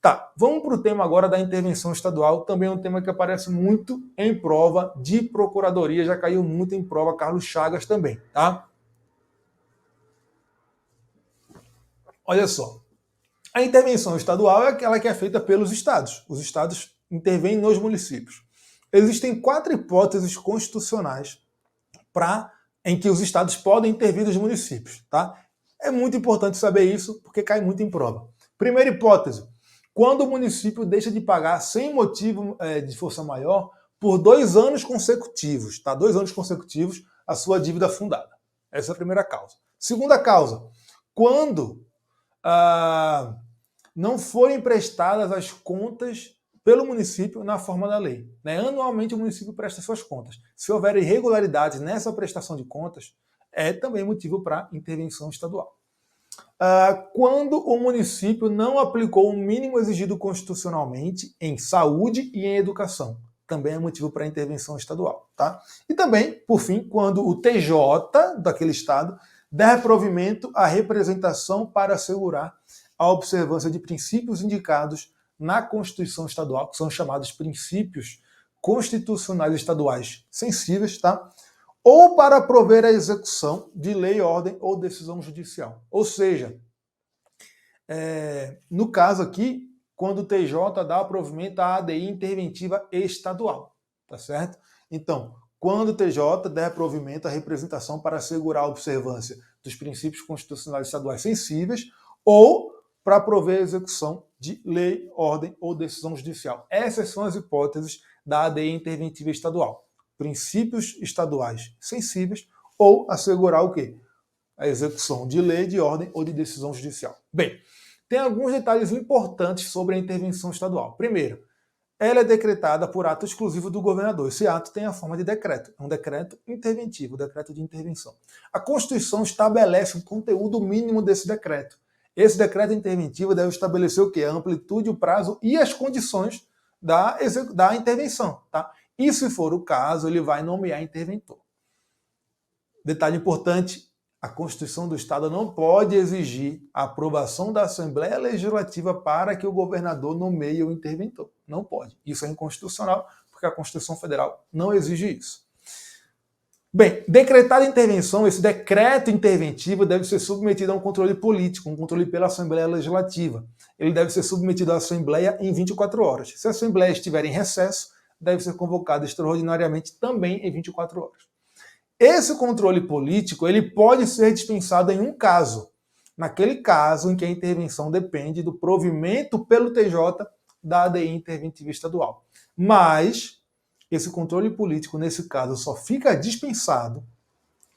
Tá, vamos para o tema agora da intervenção estadual, também é um tema que aparece muito em prova de procuradoria, já caiu muito em prova, Carlos Chagas também, tá? Olha só, a intervenção estadual é aquela que é feita pelos estados. Os estados intervêm nos municípios. Existem 4 hipóteses constitucionais em que os estados podem intervir nos municípios, tá? É muito importante saber isso, porque cai muito em prova. Primeira hipótese, quando o município deixa de pagar sem motivo de força maior por 2 anos consecutivos, tá? 2 anos consecutivos a sua dívida fundada. Essa é a primeira causa. Segunda causa, quando não forem prestadas as contas pelo município na forma da lei. Né? Anualmente o município presta suas contas. Se houver irregularidades nessa prestação de contas, é também motivo para intervenção estadual. Quando o município não aplicou o mínimo exigido constitucionalmente em saúde e em educação. também é motivo para intervenção estadual. Tá? E também, por fim, quando o TJ daquele estado der provimento à representação para assegurar a observância de princípios indicados na Constituição Estadual, que são chamados princípios constitucionais estaduais sensíveis, tá? Ou para prover a execução de lei, ordem ou decisão judicial. Ou seja, no caso aqui, quando o TJ dá provimento à ADI interventiva estadual, tá certo? Então, quando o TJ der provimento à representação para assegurar a observância dos princípios constitucionais estaduais sensíveis ou para prover a execução de lei, ordem ou decisão judicial. Essas são as hipóteses da ADI interventiva estadual. Princípios estaduais sensíveis ou assegurar o quê? A execução de lei, de ordem ou de decisão judicial. Bem, tem alguns detalhes importantes sobre a intervenção estadual. Primeiro, ela é decretada por ato exclusivo do governador. Esse ato tem a forma de decreto. É um decreto interventivo, decreto de intervenção. A Constituição estabelece um conteúdo mínimo desse decreto. Esse decreto interventivo deve estabelecer o quê? A amplitude, o prazo e as condições da intervenção. Tá? E se for o caso, ele vai nomear interventor. Detalhe importante, a Constituição do Estado não pode exigir a aprovação da Assembleia Legislativa para que o governador nomeie o interventor. Não pode. Isso é inconstitucional, porque a Constituição Federal não exige isso. Bem, decretada a intervenção, esse decreto interventivo deve ser submetido a um controle político, um controle pela Assembleia Legislativa. Ele deve ser submetido à Assembleia em 24 horas. Se a Assembleia estiver em recesso, deve ser convocada extraordinariamente também em 24 horas. Esse controle político ele pode ser dispensado em um caso. Naquele caso em que a intervenção depende do provimento pelo TJ da ADI interventiva estadual. Mas esse controle político, nesse caso, só fica dispensado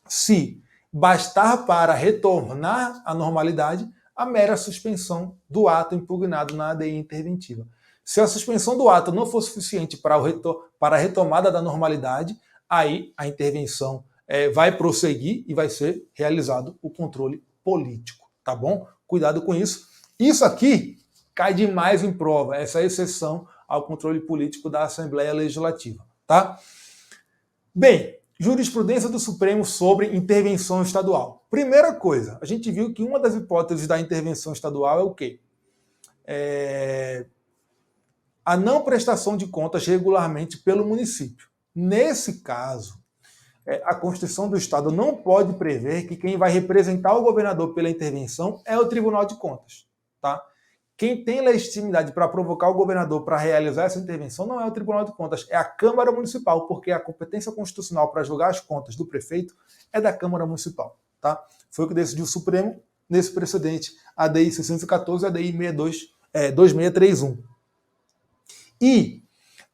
se bastar para retornar à normalidade a mera suspensão do ato impugnado na ADI interventiva. Se a suspensão do ato não for suficiente para a retomada da normalidade, aí a intervenção vai prosseguir e vai ser realizado o controle político, tá bom? Cuidado com isso. Isso aqui cai demais em prova, essa exceção ao controle político da Assembleia Legislativa, tá? Bem, jurisprudência do Supremo sobre intervenção estadual. Primeira coisa, a gente viu que uma das hipóteses da intervenção estadual é o quê? A não prestação de contas regularmente pelo município. Nesse caso, a Constituição do Estado não pode prever que quem vai representar o governador pela intervenção é o Tribunal de Contas, tá? Quem tem legitimidade para provocar o governador para realizar essa intervenção não é o Tribunal de Contas, é a Câmara Municipal, porque a competência constitucional para julgar as contas do prefeito é da Câmara Municipal, tá? Foi o que decidiu o Supremo nesse precedente, a ADI 614 e a ADI 2631. E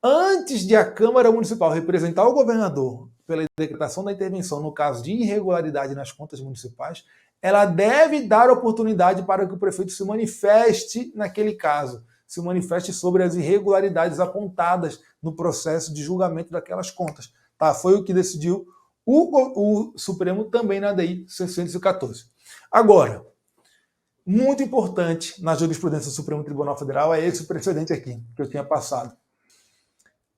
antes de a Câmara Municipal representar o governador pela decretação da intervenção no caso de irregularidade nas contas municipais, ela deve dar oportunidade para que o prefeito se manifeste naquele caso, se manifeste sobre as irregularidades apontadas no processo de julgamento daquelas contas. Tá? Foi o que decidiu o Supremo também na ADI 614. Agora, muito importante na jurisprudência do Supremo Tribunal Federal é esse precedente aqui, que eu tinha passado.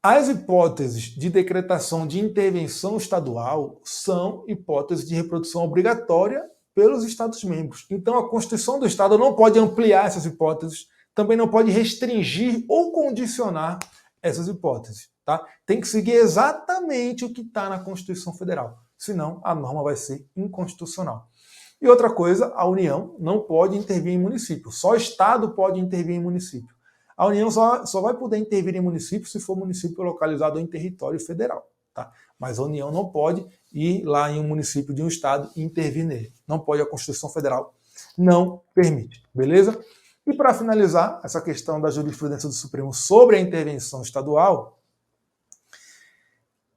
As hipóteses de decretação de intervenção estadual são hipóteses de reprodução obrigatória pelos Estados-membros. Então, a Constituição do Estado não pode ampliar essas hipóteses, também não pode restringir ou condicionar essas hipóteses. Tá? Tem que seguir exatamente o que está na Constituição Federal, senão a norma vai ser inconstitucional. E outra coisa, a União não pode intervir em município, só o Estado pode intervir em município. A União só vai poder intervir em município se for município localizado em território federal. Tá? Mas a União não pode ir lá em um município de um estado e intervir nele. Não pode, a Constituição Federal não permite. Beleza? E para finalizar essa questão da jurisprudência do Supremo sobre a intervenção estadual,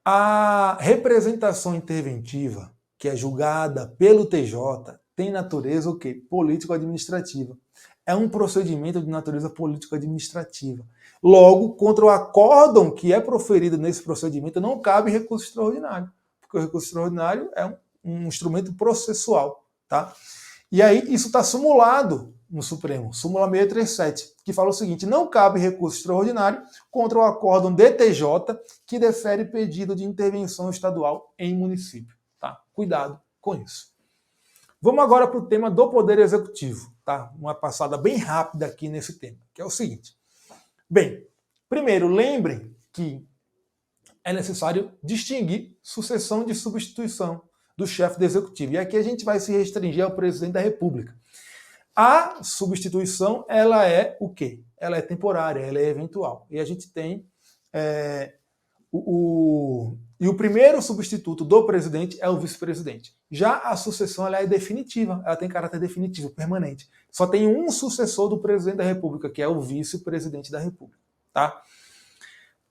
a representação interventiva, que é julgada pelo TJ, tem natureza o quê? Político-administrativa. É um procedimento de natureza político-administrativa. Logo, contra o acórdão que é proferido nesse procedimento, não cabe recurso extraordinário, porque o recurso extraordinário é um instrumento processual. Tá? E aí, isso está simulado no Supremo, súmula 637, que fala o seguinte: não cabe recurso extraordinário contra o acórdão DTJ que defere pedido de intervenção estadual em município. Tá? Cuidado com isso. Vamos agora para o tema do Poder Executivo. Tá? Uma passada bem rápida aqui nesse tema, que é o seguinte. Bem, primeiro, lembrem que é necessário distinguir sucessão de substituição do chefe do Executivo. E aqui a gente vai se restringir ao presidente da República. A substituição, ela é o quê? Ela é temporária, ela é eventual. E a gente tem o primeiro substituto do presidente é o vice-presidente. Já a sucessão, ela é definitiva, ela tem caráter definitivo, permanente. Só tem um sucessor do presidente da República, que é o vice-presidente da República. Tá?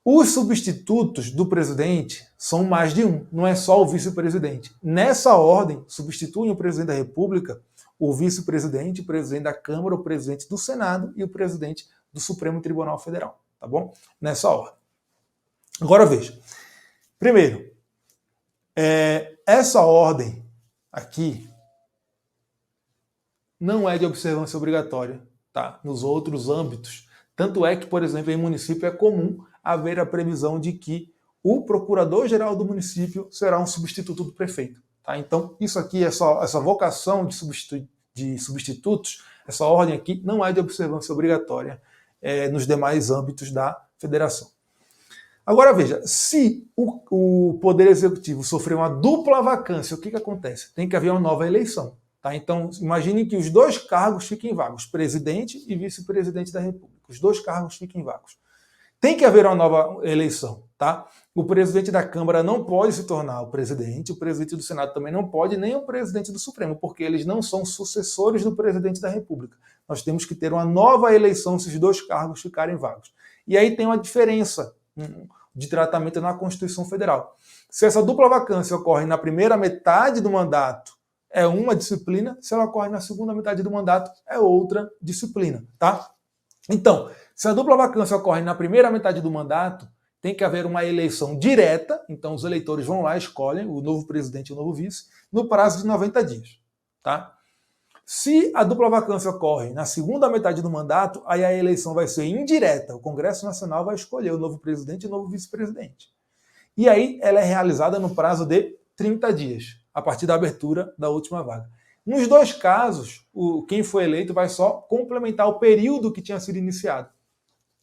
Os substitutos do presidente são mais de um, não é só o vice-presidente. Nessa ordem, substituem o presidente da República o vice-presidente, o presidente da Câmara, o presidente do Senado e o presidente do Supremo Tribunal Federal. Tá bom? Nessa ordem. Agora veja. Primeiro, essa ordem aqui não é de observância obrigatória, tá? Nos outros âmbitos. Tanto é que, por exemplo, em município é comum haver a previsão de que o procurador-geral do município será um substituto do prefeito. Tá? Então, isso aqui, essa vocação de substitutos, essa ordem aqui, não é de observância obrigatória nos demais âmbitos da federação. Agora veja, se o Poder Executivo sofrer uma dupla vacância, o que acontece? Tem que haver uma nova eleição. Tá? Então, imagine que os dois cargos fiquem vagos, presidente e vice-presidente da República. Os dois cargos fiquem vagos. Tem que haver uma nova eleição. Tá? O presidente da Câmara não pode se tornar o presidente do Senado também não pode, nem o presidente do Supremo, porque eles não são sucessores do presidente da República. Nós temos que ter uma nova eleição se os dois cargos ficarem vagos. E aí tem uma diferença de tratamento na Constituição Federal. Se essa dupla vacância ocorre na primeira metade do mandato, é uma disciplina, se ela ocorre na segunda metade do mandato, é outra disciplina. Tá? Então, se a dupla vacância ocorre na primeira metade do mandato, tem que haver uma eleição direta, então os eleitores vão lá e escolhem o novo presidente e o novo vice, no prazo de 90 dias. Tá? Se a dupla vacância ocorre na segunda metade do mandato, aí a eleição vai ser indireta. O Congresso Nacional vai escolher o novo presidente e o novo vice-presidente. E aí ela é realizada no prazo de 30 dias, a partir da abertura da última vaga. Nos dois casos, quem foi eleito vai só complementar o período que tinha sido iniciado.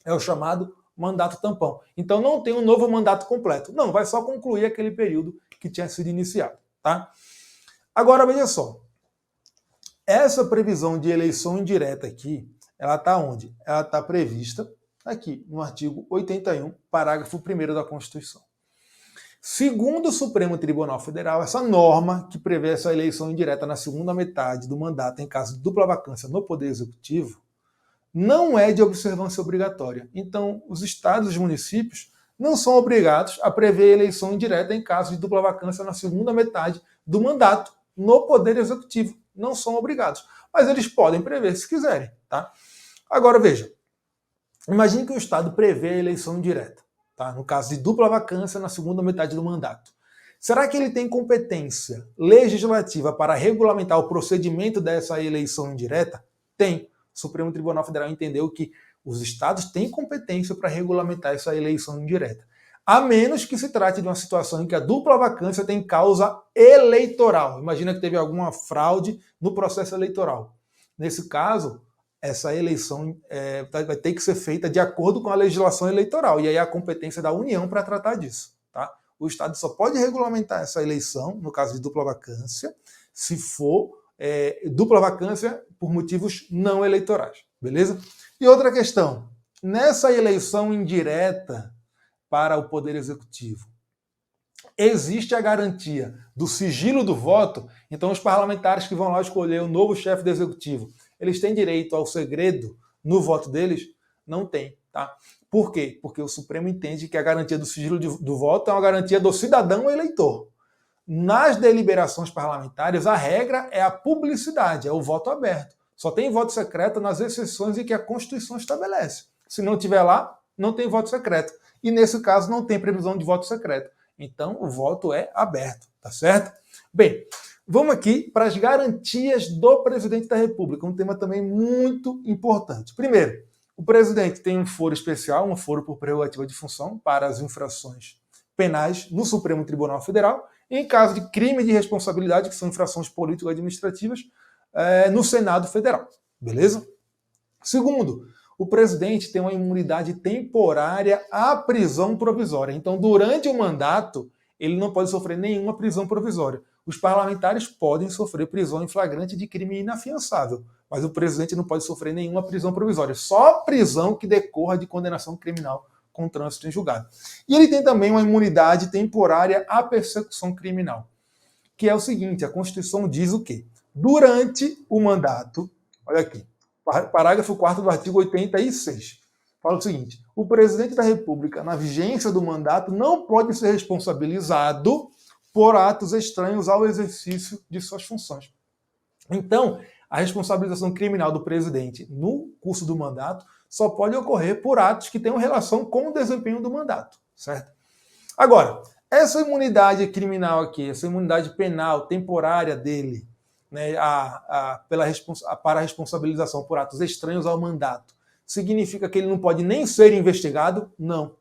É o chamado mandato tampão. Então não tem um novo mandato completo. Não, vai só concluir aquele período que tinha sido iniciado. Tá? Agora, veja só. Essa previsão de eleição indireta aqui, ela está onde? Ela está prevista aqui, no artigo 81, parágrafo 1º da Constituição. Segundo o Supremo Tribunal Federal, essa norma que prevê essa eleição indireta na segunda metade do mandato em caso de dupla vacância no Poder Executivo, não é de observância obrigatória. Então, os estados e os municípios não são obrigados a prever eleição indireta em caso de dupla vacância na segunda metade do mandato no Poder Executivo. Não são obrigados. Mas eles podem prever se quiserem. Tá? Agora, veja. Imagine que o Estado prevê a eleição indireta. Tá? No caso de dupla vacância na segunda metade do mandato. Será que ele tem competência legislativa para regulamentar o procedimento dessa eleição indireta? Tem. O Supremo Tribunal Federal entendeu que os estados têm competência para regulamentar essa eleição indireta. A menos que se trate de uma situação em que a dupla vacância tem causa eleitoral. Imagina que teve alguma fraude no processo eleitoral. Nesse caso, essa eleição vai ter que ser feita de acordo com a legislação eleitoral. E aí a competência da União para tratar disso. Tá? O Estado só pode regulamentar essa eleição, no caso de dupla vacância, se for dupla vacância por motivos não eleitorais. Beleza? E outra questão. Nessa eleição indireta para o Poder Executivo, existe a garantia do sigilo do voto, então os parlamentares que vão lá escolher o novo chefe do Executivo, eles têm direito ao segredo no voto deles? Não tem. Tá? Por quê? Porque o Supremo entende que a garantia do sigilo do voto é uma garantia do cidadão eleitor. Nas deliberações parlamentares, a regra é a publicidade, é o voto aberto. Só tem voto secreto nas exceções em que a Constituição estabelece. Se não tiver lá, não tem voto secreto. E nesse caso não tem previsão de voto secreto. Então o voto é aberto, tá certo? Bem, Vamos aqui para as garantias do presidente da República, um tema também muito importante. Primeiro, o presidente tem um foro especial, um foro por prerrogativa de função para as infrações penais no Supremo Tribunal Federal, e em caso de crime de responsabilidade, que são infrações político-administrativas, no Senado Federal. Beleza? Segundo, o presidente tem uma imunidade temporária à prisão provisória. Então, durante o mandato, ele não pode sofrer nenhuma prisão provisória. Os parlamentares podem sofrer prisão em flagrante de crime inafiançável, mas o presidente não pode sofrer nenhuma prisão provisória, só prisão que decorra de condenação criminal com trânsito em julgado. E ele tem também uma imunidade temporária à persecução criminal, que é o seguinte: a Constituição diz o quê? Durante o mandato, olha aqui, parágrafo 4º do artigo 86, fala o seguinte: o presidente da República, na vigência do mandato, não pode ser responsabilizado por atos estranhos ao exercício de suas funções. Então, a responsabilização criminal do presidente no curso do mandato só pode ocorrer por atos que tenham relação com o desempenho do mandato, certo? Agora, essa imunidade criminal aqui, essa imunidade penal temporária dele, né, para a responsabilização por atos estranhos ao mandato, significa que ele não pode nem ser investigado? Não.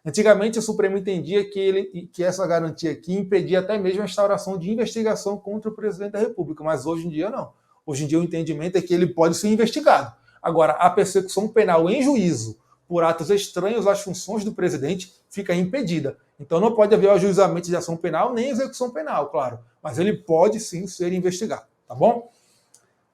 Antigamente, o Supremo entendia que essa garantia aqui impedia até mesmo a instauração de investigação contra o presidente da República, mas hoje em dia não. Hoje em dia o entendimento é que ele pode ser investigado. Agora, a persecução penal em juízo por atos estranhos às funções do presidente fica impedida. Então não pode haver o ajuizamento de ação penal nem execução penal, claro, mas ele pode sim ser investigado, tá bom?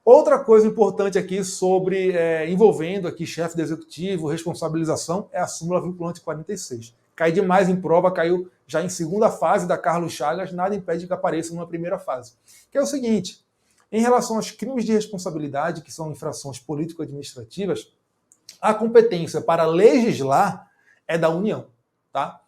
Outra coisa importante aqui sobre, envolvendo aqui chefe do executivo, responsabilização, é a súmula vinculante 46. Cai demais em prova, caiu já em segunda fase da Carlos Chagas, nada impede que apareça numa primeira fase. Que é o seguinte: em relação aos crimes de responsabilidade, que são infrações político-administrativas, a competência para legislar é da União, tá?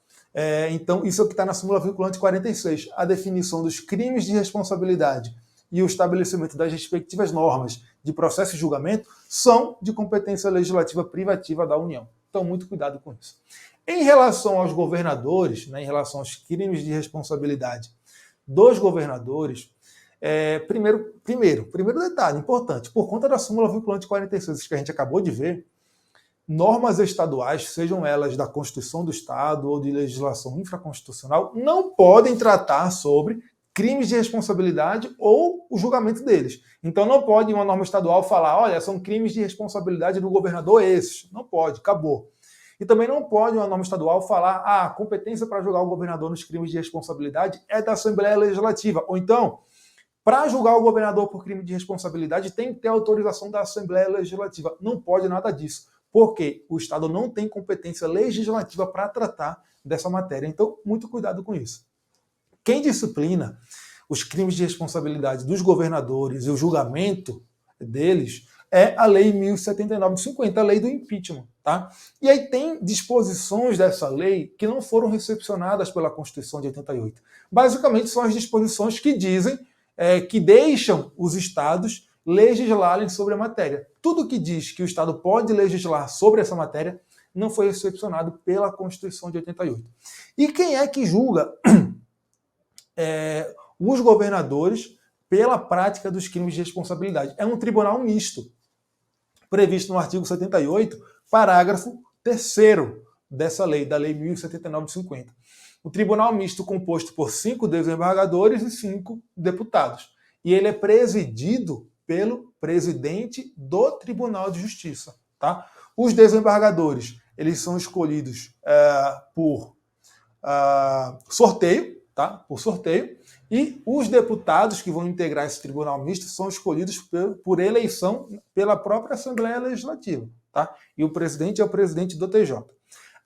Então, isso é o que está na súmula vinculante 46. A definição dos crimes de responsabilidade e o estabelecimento das respectivas normas de processo e julgamento são de competência legislativa privativa da União. Então, muito cuidado com isso. Em relação aos governadores, né, em relação aos crimes de responsabilidade dos governadores, primeiro detalhe importante, por conta da súmula vinculante 46 que a gente acabou de ver, normas estaduais, sejam elas da Constituição do Estado ou de legislação infraconstitucional, não podem tratar sobre crimes de responsabilidade ou o julgamento deles. Então não pode uma norma estadual falar, olha, são crimes de responsabilidade do governador esses. Não pode, acabou. E também não pode uma norma estadual falar, a competência para julgar o governador nos crimes de responsabilidade é da Assembleia Legislativa. Ou então, para julgar o governador por crime de responsabilidade tem que ter autorização da Assembleia Legislativa. Não pode nada disso, porque o Estado não tem competência legislativa para tratar dessa matéria. Então, muito cuidado com isso. Quem disciplina os crimes de responsabilidade dos governadores e o julgamento deles é a Lei 1079 de 50, a lei do impeachment. Tá? E aí tem disposições dessa lei que não foram recepcionadas pela Constituição de 88. Basicamente são as disposições que dizem que deixam os estados legislarem sobre a matéria. Tudo que diz que o Estado pode legislar sobre essa matéria não foi recepcionado pela Constituição de 88. E quem é que julga os governadores pela prática dos crimes de responsabilidade? É um tribunal misto, previsto no artigo 78, parágrafo 3º dessa lei, da Lei 1079 de 50. O tribunal misto composto por 5 desembargadores e 5 deputados. E ele é presidido pelo presidente do Tribunal de Justiça. Tá? Os desembargadores eles são escolhidos por sorteio, tá? Por sorteio, e os deputados que vão integrar esse tribunal misto são escolhidos por eleição pela própria Assembleia Legislativa. Tá? E o presidente é o presidente do TJ.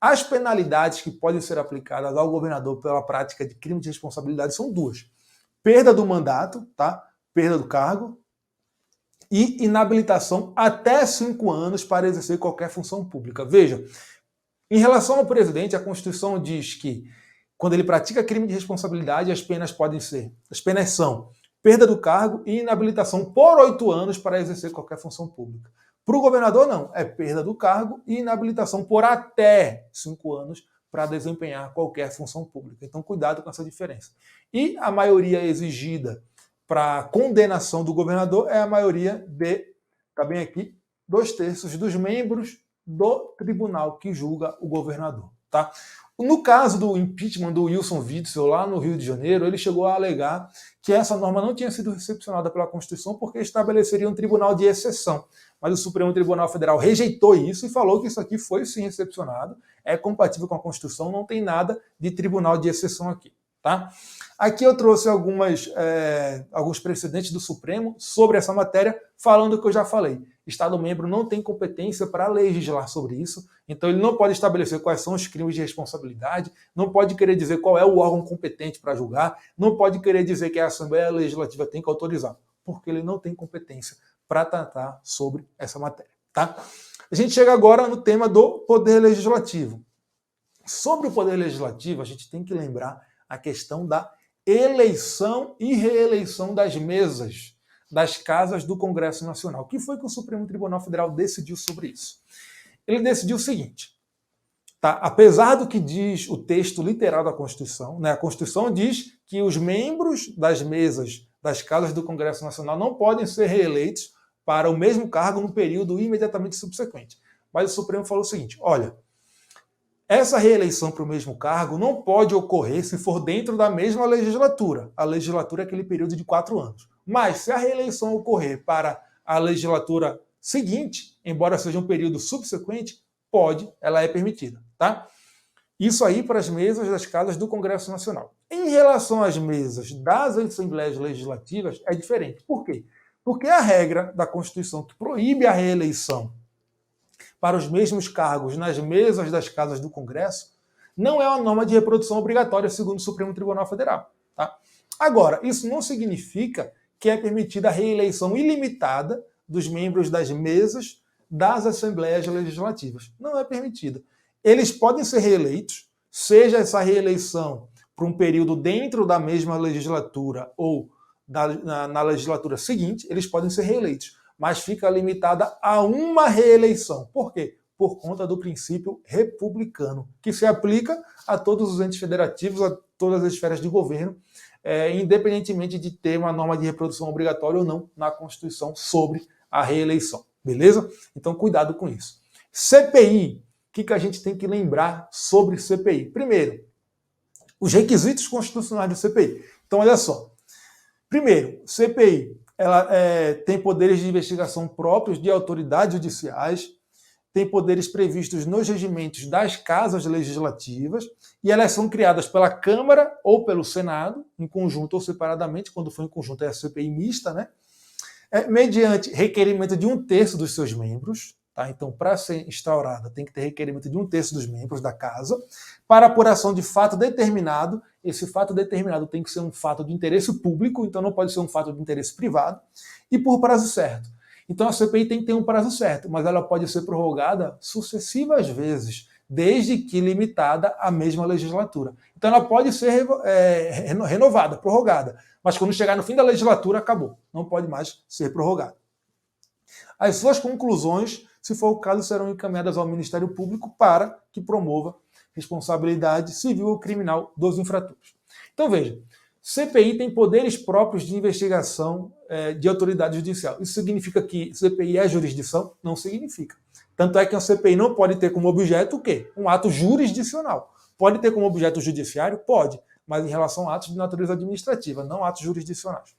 As penalidades que podem ser aplicadas ao governador pela prática de crime de responsabilidade são 2. Perda do mandato, tá? Perda do cargo, e inabilitação até 5 anos para exercer qualquer função pública. Veja, em relação ao presidente, a Constituição diz que quando ele pratica crime de responsabilidade, as penas são perda do cargo e inabilitação por 8 anos para exercer qualquer função pública. Para o governador, não. É perda do cargo e inabilitação por até 5 anos para desempenhar qualquer função pública. Então, cuidado com essa diferença. E a maioria exigida para condenação do governador é a maioria está bem aqui, 2/3 dos membros do tribunal que julga o governador. Tá? No caso do impeachment do Wilson Witzel, lá no Rio de Janeiro, ele chegou a alegar que essa norma não tinha sido recepcionada pela Constituição porque estabeleceria um tribunal de exceção. Mas o Supremo Tribunal Federal rejeitou isso e falou que isso aqui foi sim recepcionado, é compatível com a Constituição, não tem nada de tribunal de exceção aqui. Tá? Aqui eu trouxe alguns precedentes do Supremo sobre essa matéria, falando o que eu já falei. Estado-membro não tem competência para legislar sobre isso, então ele não pode estabelecer quais são os crimes de responsabilidade, não pode querer dizer qual é o órgão competente para julgar, não pode querer dizer que a Assembleia Legislativa tem que autorizar, porque ele não tem competência para tratar sobre essa matéria. Tá? A gente chega agora no tema do Poder Legislativo. Sobre o Poder Legislativo, a gente tem que lembrar a questão da eleição e reeleição das mesas das casas do Congresso Nacional. O que foi que o Supremo Tribunal Federal decidiu sobre isso? Ele decidiu o seguinte, tá? Apesar do que diz o texto literal da Constituição, né? A Constituição diz que os membros das mesas das casas do Congresso Nacional não podem ser reeleitos para o mesmo cargo no período imediatamente subsequente. Mas o Supremo falou o seguinte, olha, essa reeleição para o mesmo cargo não pode ocorrer se for dentro da mesma legislatura. A legislatura é aquele período de 4 anos. Mas se a reeleição ocorrer para a legislatura seguinte, embora seja um período subsequente, ela é permitida. Tá? Isso aí para as mesas das casas do Congresso Nacional. Em relação às mesas das Assembleias Legislativas, é diferente. Por quê? Porque a regra da Constituição que proíbe a reeleição para os mesmos cargos nas mesas das casas do Congresso não é uma norma de reprodução obrigatória, segundo o Supremo Tribunal Federal. Tá? Agora, isso não significa que é permitida a reeleição ilimitada dos membros das mesas das Assembleias Legislativas. Não é permitida. Eles podem ser reeleitos, seja essa reeleição para um período dentro da mesma legislatura ou na legislatura seguinte, eles podem ser reeleitos, mas fica limitada a uma reeleição. Por quê? Por conta do princípio republicano, que se aplica a todos os entes federativos, a todas as esferas de governo, independentemente de ter uma norma de reprodução obrigatória ou não na Constituição sobre a reeleição. Beleza? Então, cuidado com isso. CPI. O que a gente tem que lembrar sobre CPI? Primeiro, os requisitos constitucionais do CPI. Então, olha só. Primeiro, CPI ela tem poderes de investigação próprios de autoridades judiciais, tem poderes previstos nos regimentos das casas legislativas e elas são criadas pela Câmara ou pelo Senado, em conjunto ou separadamente, quando for em conjunto é a CPI mista, né? Mediante requerimento de 1/3 dos seus membros. Tá? Então, para ser instaurada, tem que ter requerimento de 1/3 dos membros da casa, para apuração de fato determinado. Esse fato determinado tem que ser um fato de interesse público, então não pode ser um fato de interesse privado, e por prazo certo. Então a CPI tem que ter um prazo certo, mas ela pode ser prorrogada sucessivas vezes, desde que limitada à mesma legislatura. Então ela pode ser renovada, prorrogada, mas quando chegar no fim da legislatura, acabou. Não pode mais ser prorrogada. As suas conclusões, se for o caso, serão encaminhadas ao Ministério Público para que promova responsabilidade civil ou criminal dos infratores. Então veja, CPI tem poderes próprios de investigação de autoridade judicial. Isso significa que CPI é jurisdição? Não significa. Tanto é que a CPI não pode ter como objeto o quê? Um ato jurisdicional. Pode ter como objeto judiciário? Pode, mas em relação a atos de natureza administrativa, não atos jurisdicionais.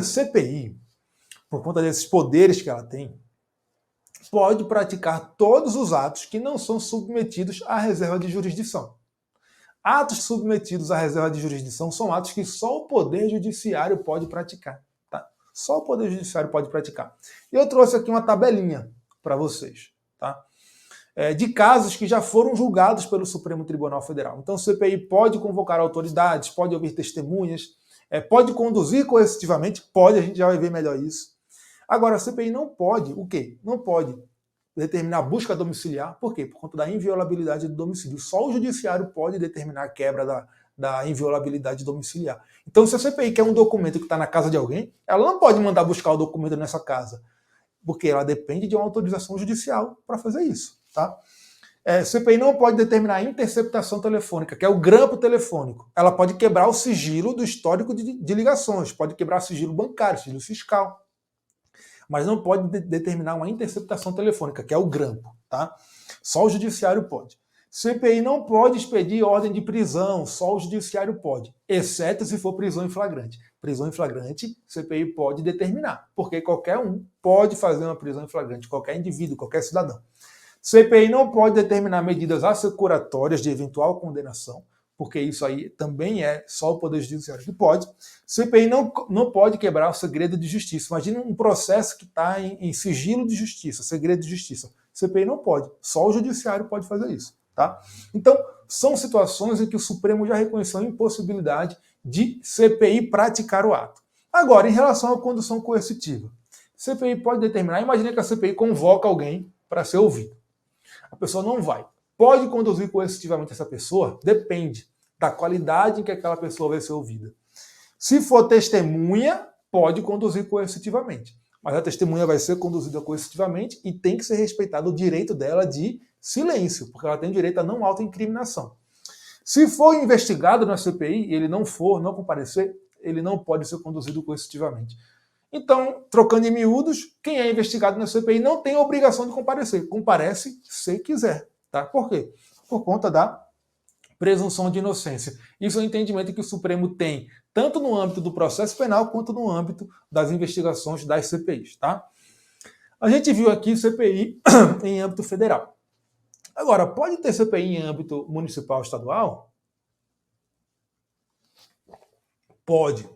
CPI, por conta desses poderes que ela tem, pode praticar todos os atos que não são submetidos à reserva de jurisdição. Atos submetidos à reserva de jurisdição são atos que só o Poder Judiciário pode praticar. Tá? Só o Poder Judiciário pode praticar. E eu trouxe aqui uma tabelinha para vocês, tá? De casos que já foram julgados pelo Supremo Tribunal Federal. Então, o CPI pode convocar autoridades, pode ouvir testemunhas, pode conduzir coercitivamente, pode, a gente já vai ver melhor isso. Agora, a CPI não pode, o quê? Não pode determinar a busca domiciliar. Por quê? Por conta da inviolabilidade do domicílio. Só o judiciário pode determinar a quebra da inviolabilidade domiciliar. Então, se a CPI quer um documento que está na casa de alguém, ela não pode mandar buscar o documento nessa casa, porque ela depende de uma autorização judicial para fazer isso. Tá? CPI não pode determinar a interceptação telefônica, que é o grampo telefônico. Ela pode quebrar o sigilo do histórico de ligações, pode quebrar o sigilo bancário, sigilo fiscal, mas não pode determinar uma interceptação telefônica, que é o grampo, tá? Só o judiciário pode. CPI não pode expedir ordem de prisão, só o judiciário pode, exceto se for prisão em flagrante. Prisão em flagrante, CPI pode determinar, porque qualquer um pode fazer uma prisão em flagrante, qualquer indivíduo, qualquer cidadão. CPI não pode determinar medidas assecuratórias de eventual condenação, porque isso aí também é só o Poder Judiciário que pode. CPI não pode quebrar o segredo de justiça. Imagina um processo que está em sigilo de justiça, segredo de justiça. CPI não pode, só o Judiciário pode fazer isso. Tá? Então, são situações em que o Supremo já reconheceu a impossibilidade de CPI praticar o ato. Agora, em relação à condução coercitiva, CPI pode determinar, imagine que a CPI convoca alguém para ser ouvido. A pessoa não vai. Pode conduzir coercitivamente essa pessoa? Depende da qualidade em que aquela pessoa vai ser ouvida. Se for testemunha, pode conduzir coercitivamente. Mas a testemunha vai ser conduzida coercitivamente e tem que ser respeitado o direito dela de silêncio, porque ela tem direito a não autoincriminação. Se for investigado na CPI e ele não comparecer, ele não pode ser conduzido coercitivamente. Então, trocando em miúdos, quem é investigado na CPI não tem obrigação de comparecer. Comparece se quiser. Tá? Por quê? Por conta da presunção de inocência. Isso é um entendimento que o Supremo tem, tanto no âmbito do processo penal, quanto no âmbito das investigações das CPIs. Tá? A gente viu aqui CPI em âmbito federal. Agora, pode ter CPI em âmbito municipal estadual? Pode.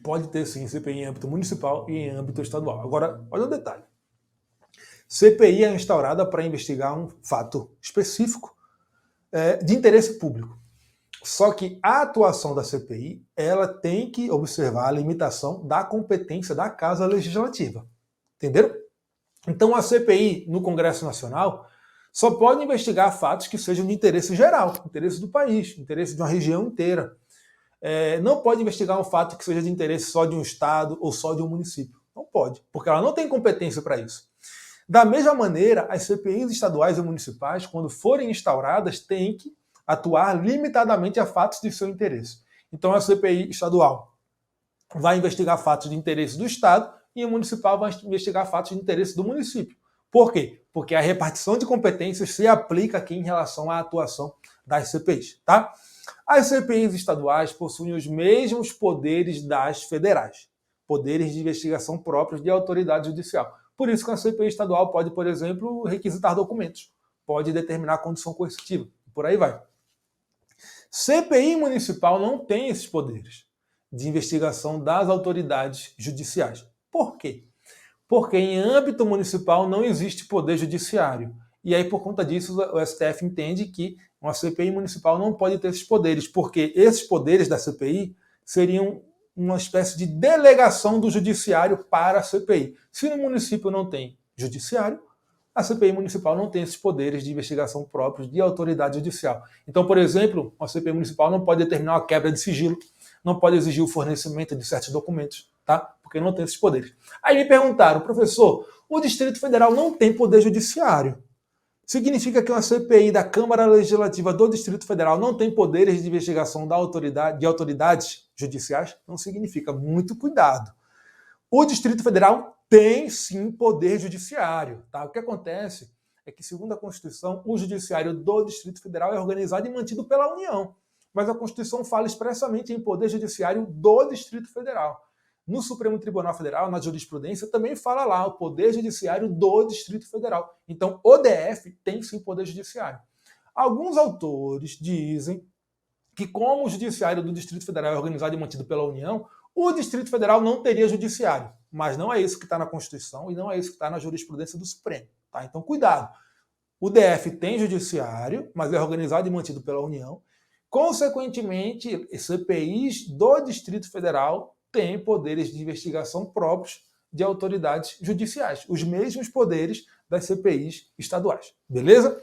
Pode ter sim CPI em âmbito municipal e em âmbito estadual. Agora, olha o detalhe. CPI é instaurada para investigar um fato específico de interesse público. Só que a atuação da CPI, ela tem que observar a limitação da competência da Casa Legislativa. Entenderam? Então a CPI no Congresso Nacional só pode investigar fatos que sejam de interesse geral, interesse do país, interesse de uma região inteira. Não pode investigar um fato que seja de interesse só de um estado ou só de um município. Não pode, porque ela não tem competência para isso. Da mesma maneira, as CPIs estaduais e municipais, quando forem instauradas, têm que atuar limitadamente a fatos de seu interesse. Então a CPI estadual vai investigar fatos de interesse do estado e a municipal vai investigar fatos de interesse do município. Por quê? Porque a repartição de competências se aplica aqui em relação à atuação das CPIs, tá? As CPIs estaduais possuem os mesmos poderes das federais, poderes de investigação próprios de autoridade judicial. Por isso que a CPI estadual pode, por exemplo, requisitar documentos, pode determinar a condição coercitiva, por aí vai. CPI municipal não tem esses poderes de investigação das autoridades judiciais. Por quê? Porque em âmbito municipal não existe poder judiciário. E aí, por conta disso, o STF entende que uma CPI municipal não pode ter esses poderes, porque esses poderes da CPI seriam uma espécie de delegação do judiciário para a CPI. Se no município não tem judiciário, a CPI municipal não tem esses poderes de investigação próprios de autoridade judicial. Então, por exemplo, a CPI municipal não pode determinar uma quebra de sigilo, não pode exigir o fornecimento de certos documentos, tá? Porque não tem esses poderes. Aí me perguntaram, professor, o Distrito Federal não tem poder judiciário. Significa que uma CPI da Câmara Legislativa do Distrito Federal não tem poderes de investigação de autoridades judiciais? Não significa. Muito cuidado. O Distrito Federal tem sim poder judiciário. Tá? O que acontece é que, segundo a Constituição, o judiciário do Distrito Federal é organizado e mantido pela União. Mas a Constituição fala expressamente em poder judiciário do Distrito Federal. No Supremo Tribunal Federal, na jurisprudência, também fala lá o poder judiciário do Distrito Federal. Então, o DF tem sim poder judiciário. Alguns autores dizem que, como o judiciário do Distrito Federal é organizado e mantido pela União, o Distrito Federal não teria judiciário. Mas não é isso que está na Constituição e não é isso que está na jurisprudência do Supremo. Tá? Então, cuidado. O DF tem judiciário, mas é organizado e mantido pela União. Consequentemente, CPIs do Distrito Federal têm poderes de investigação próprios de autoridades judiciais, os mesmos poderes das CPIs estaduais. Beleza?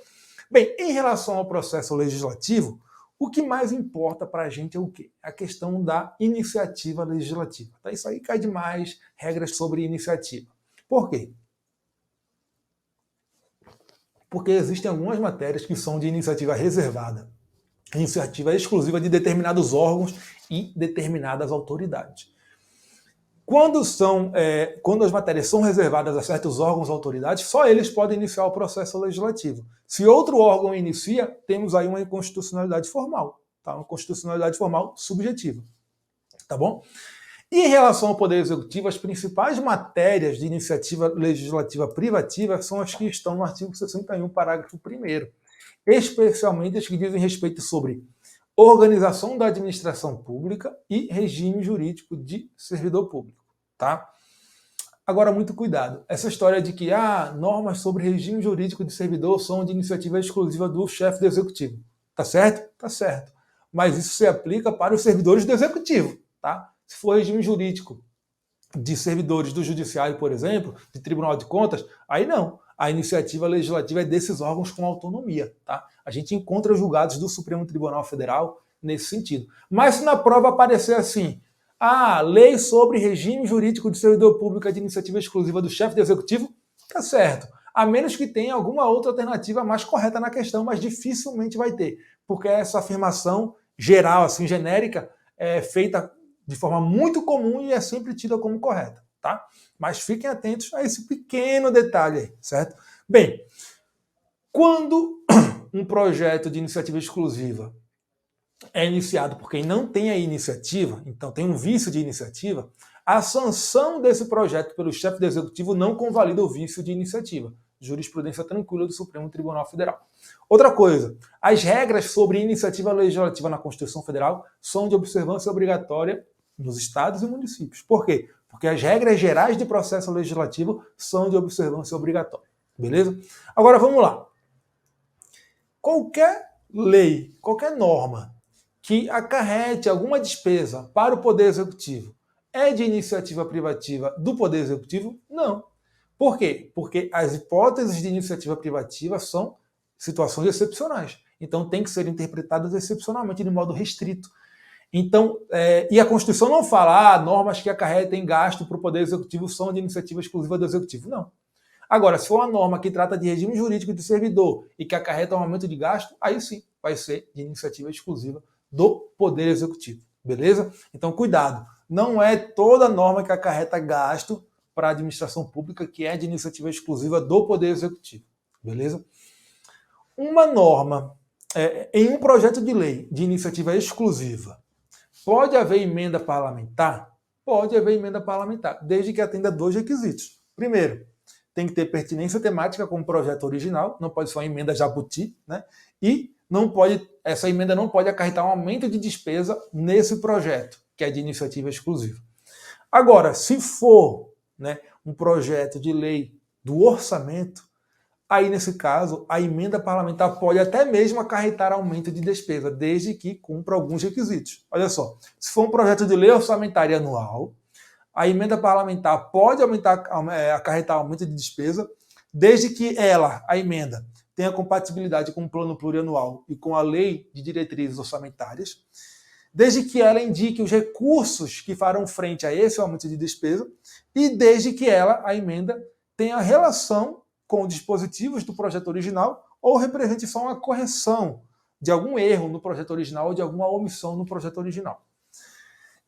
Bem, em relação ao processo legislativo, o que mais importa para a gente é o quê? A questão da iniciativa legislativa. Tá? Isso aí cai demais, regras sobre iniciativa. Por quê? Porque existem algumas matérias que são de iniciativa reservada, iniciativa exclusiva de determinados órgãos e determinadas autoridades. Quando as matérias são reservadas a certos órgãos ou autoridades, só eles podem iniciar o processo legislativo. Se outro órgão inicia, temos aí uma inconstitucionalidade formal, tá? Uma constitucionalidade formal subjetiva, tá bom? E em relação ao Poder Executivo, as principais matérias de iniciativa legislativa privativa são as que estão no artigo 61, parágrafo 1º, especialmente as que dizem respeito sobre organização da administração pública e regime jurídico de servidor público, tá? Agora, muito cuidado. Essa história de que normas sobre regime jurídico de servidor são de iniciativa exclusiva do chefe do executivo. Tá certo? Tá certo. Mas isso se aplica para os servidores do executivo, tá? Se for regime jurídico de servidores do judiciário, por exemplo, de Tribunal de Contas, aí não. A iniciativa legislativa é desses órgãos com autonomia, tá? A gente encontra julgados do Supremo Tribunal Federal nesse sentido. Mas se na prova aparecer assim, lei sobre regime jurídico de servidor público de iniciativa exclusiva do chefe do executivo, tá certo. A menos que tenha alguma outra alternativa mais correta na questão, mas dificilmente vai ter, porque essa afirmação geral, assim, genérica, é feita de forma muito comum e é sempre tida como correta, tá? Mas fiquem atentos a esse pequeno detalhe aí, certo? Bem, quando um projeto de iniciativa exclusiva é iniciado por quem não tem a iniciativa, então tem um vício de iniciativa, a sanção desse projeto pelo chefe do executivo não convalida o vício de iniciativa. Jurisprudência tranquila do Supremo Tribunal Federal. Outra coisa, as regras sobre iniciativa legislativa na Constituição Federal são de observância obrigatória nos estados e municípios. Por quê? Porque as regras gerais de processo legislativo são de observância obrigatória. Beleza? Agora vamos lá. Qualquer lei, qualquer norma que acarrete alguma despesa para o Poder Executivo é de iniciativa privativa do Poder Executivo? Não. Por quê? Porque as hipóteses de iniciativa privativa são situações excepcionais. Então tem que ser interpretadas excepcionalmente de modo restrito. Então, e a Constituição não fala normas que acarretem gasto para o Poder Executivo são de iniciativa exclusiva do Executivo. Não. Agora, se for uma norma que trata de regime jurídico de servidor e que acarreta um aumento de gasto, aí sim vai ser de iniciativa exclusiva do Poder Executivo. Beleza? Então, cuidado. Não é toda norma que acarreta gasto para a administração pública que é de iniciativa exclusiva do Poder Executivo. Beleza? Uma norma em um projeto de lei de iniciativa exclusiva, pode haver emenda parlamentar? Pode haver emenda parlamentar, desde que atenda 2 requisitos. Primeiro, tem que ter pertinência temática com o projeto original, não pode ser uma emenda jabuti, né? E essa emenda não pode acarretar um aumento de despesa nesse projeto, que é de iniciativa exclusiva. Agora, se for, né, um projeto de lei do orçamento, aí, nesse caso, a emenda parlamentar pode até mesmo acarretar aumento de despesa, desde que cumpra alguns requisitos. Olha só, se for um projeto de lei orçamentária anual, a emenda parlamentar pode acarretar aumento de despesa, desde que a emenda, tenha compatibilidade com o plano plurianual e com a lei de diretrizes orçamentárias, desde que ela indique os recursos que farão frente a esse aumento de despesa e desde que a emenda, tenha relação com dispositivos do projeto original ou represente só uma correção de algum erro no projeto original ou de alguma omissão no projeto original.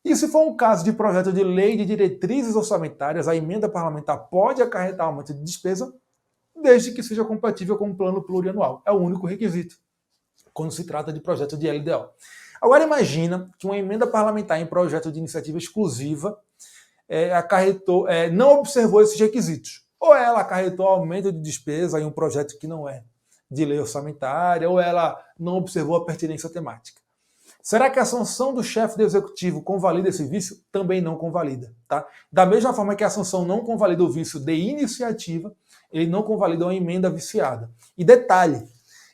E se for um caso de projeto de lei de diretrizes orçamentárias, a emenda parlamentar pode acarretar aumento de despesa desde que seja compatível com o plano plurianual. É o único requisito quando se trata de projeto de LDO. Agora imagina que uma emenda parlamentar em projeto de iniciativa exclusiva não observou esses requisitos. Ou ela acarretou aumento de despesa em um projeto que não é de lei orçamentária, ou ela não observou a pertinência temática. Será que a sanção do chefe do executivo convalida esse vício? Também não convalida. Tá? Da mesma forma que a sanção não convalida o vício de iniciativa, ele não convalida uma emenda viciada. E detalhe,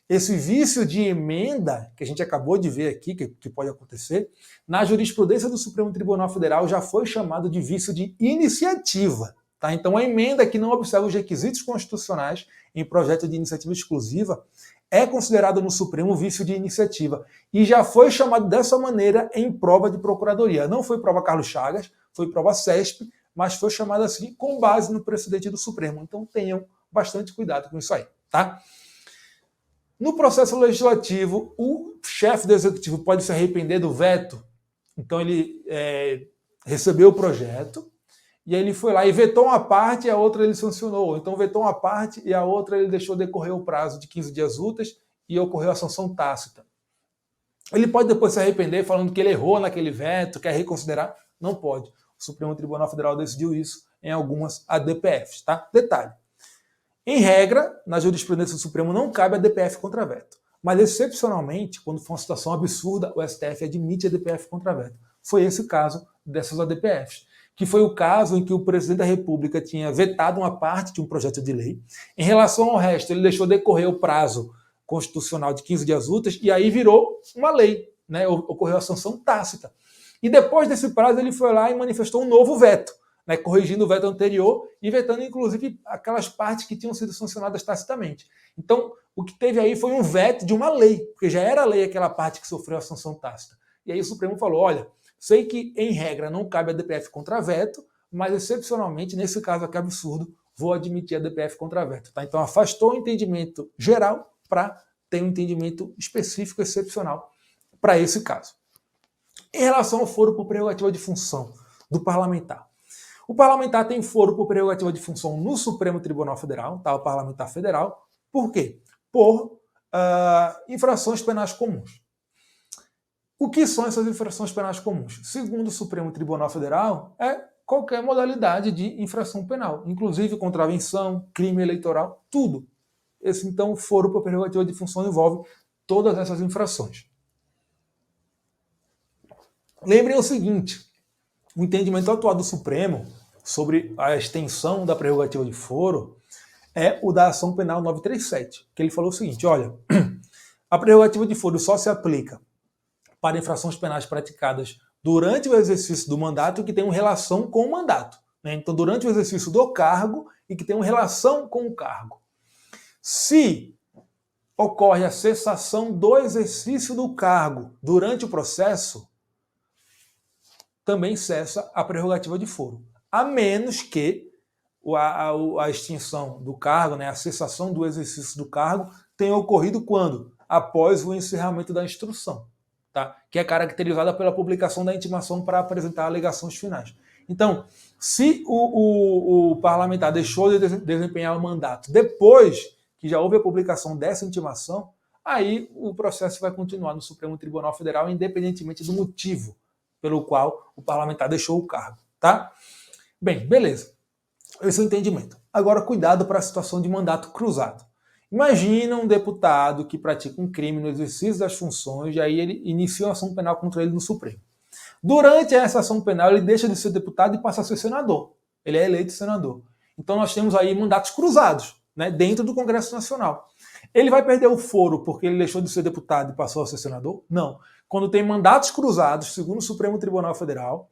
esse vício de emenda, que a gente acabou de ver aqui, que pode acontecer, na jurisprudência do Supremo Tribunal Federal já foi chamado de vício de iniciativa. Tá? Então, a emenda que não observa os requisitos constitucionais em projeto de iniciativa exclusiva é considerado no Supremo vício de iniciativa. E já foi chamado dessa maneira em prova de procuradoria. Não foi prova Carlos Chagas, foi prova CESP, mas foi chamado assim com base no precedente do Supremo. Então tenham bastante cuidado com isso aí. Tá? No processo legislativo, o chefe do executivo pode se arrepender do veto. Então ele recebeu o projeto e aí ele foi lá e vetou uma parte e a outra ele sancionou. Então vetou uma parte e a outra ele deixou decorrer o prazo de 15 dias úteis e ocorreu a sanção tácita. Ele pode depois se arrepender falando que ele errou naquele veto, quer reconsiderar? Não pode. O Supremo Tribunal Federal decidiu isso em algumas ADPFs, tá? Detalhe. Em regra, na jurisprudência do Supremo não cabe a DPF contra veto. Mas, excepcionalmente, quando for uma situação absurda, o STF admite a DPF contra veto. Foi esse o caso dessas ADPFs, que foi o caso em que o presidente da República tinha vetado uma parte de um projeto de lei. Em relação ao resto, ele deixou decorrer o prazo constitucional de 15 dias úteis e aí virou uma lei, né? Ocorreu a sanção tácita. E depois desse prazo ele foi lá e manifestou um novo veto, né? Corrigindo o veto anterior e vetando inclusive aquelas partes que tinham sido sancionadas tacitamente. Então, o que teve aí foi um veto de uma lei, porque já era lei aquela parte que sofreu a sanção tácita. E aí o Supremo falou, olha, sei que em regra não cabe a DPF contra veto, mas excepcionalmente, nesse caso aqui absurdo, vou admitir a DPF contra veto. Tá? Então afastou o entendimento geral para ter um entendimento específico, excepcional, para esse caso. Em relação ao foro por prerrogativa de função do parlamentar. O parlamentar tem foro por prerrogativa de função no Supremo Tribunal Federal, tá? O parlamentar federal. Por quê? Por infrações penais comuns. O que são essas infrações penais comuns? Segundo o Supremo Tribunal Federal, é qualquer modalidade de infração penal, inclusive contravenção, crime eleitoral, tudo. Esse, então, foro por prerrogativa de função envolve todas essas infrações. Lembrem o seguinte, o entendimento atual do Supremo sobre a extensão da prerrogativa de foro é o da ação penal 937, que ele falou o seguinte, olha, a prerrogativa de foro só se aplica para infrações penais praticadas durante o exercício do mandato e que tenham relação com o mandato. Né? Então, durante o exercício do cargo e que tenham relação com o cargo. Se ocorre a cessação do exercício do cargo durante o processo, também cessa a prerrogativa de foro. A menos que a extinção do cargo, né, a cessação do exercício do cargo, tenha ocorrido quando? Após o encerramento da instrução, tá? Que é caracterizada pela publicação da intimação para apresentar alegações finais. Então, se o parlamentar deixou de desempenhar o mandato depois que já houve a publicação dessa intimação, aí o processo vai continuar no Supremo Tribunal Federal, independentemente do motivo pelo qual o parlamentar deixou o cargo, tá? Bem, beleza. Esse é o entendimento. Agora, cuidado para a situação de mandato cruzado. Imagina um deputado que pratica um crime no exercício das funções e aí ele inicia uma ação penal contra ele no Supremo. Durante essa ação penal, ele deixa de ser deputado e passa a ser senador. Ele é eleito senador. Então, nós temos aí mandatos cruzados, né, dentro do Congresso Nacional. Ele vai perder o foro porque ele deixou de ser deputado e passou a ser senador? Não. Quando tem mandatos cruzados, segundo o Supremo Tribunal Federal,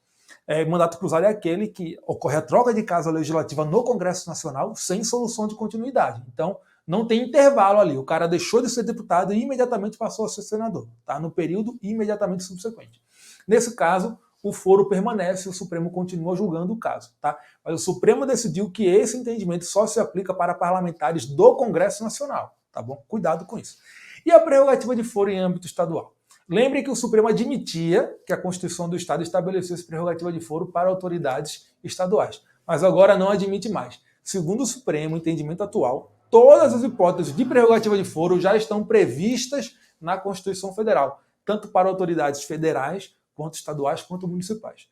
mandato cruzado é aquele que ocorre a troca de casa legislativa no Congresso Nacional sem solução de continuidade. Então, não tem intervalo ali. O cara deixou de ser deputado e imediatamente passou a ser senador, tá? No período imediatamente subsequente. Nesse caso, o foro permanece e o Supremo continua julgando o caso, tá? Mas o Supremo decidiu que esse entendimento só se aplica para parlamentares do Congresso Nacional, tá bom? Cuidado com isso. E a prerrogativa de foro em âmbito estadual? Lembre que o Supremo admitia que a Constituição do Estado estabelecesse prerrogativa de foro para autoridades estaduais, mas agora não admite mais. Segundo o Supremo, o entendimento atual, todas as hipóteses de prerrogativa de foro já estão previstas na Constituição Federal, tanto para autoridades federais, quanto estaduais, quanto municipais.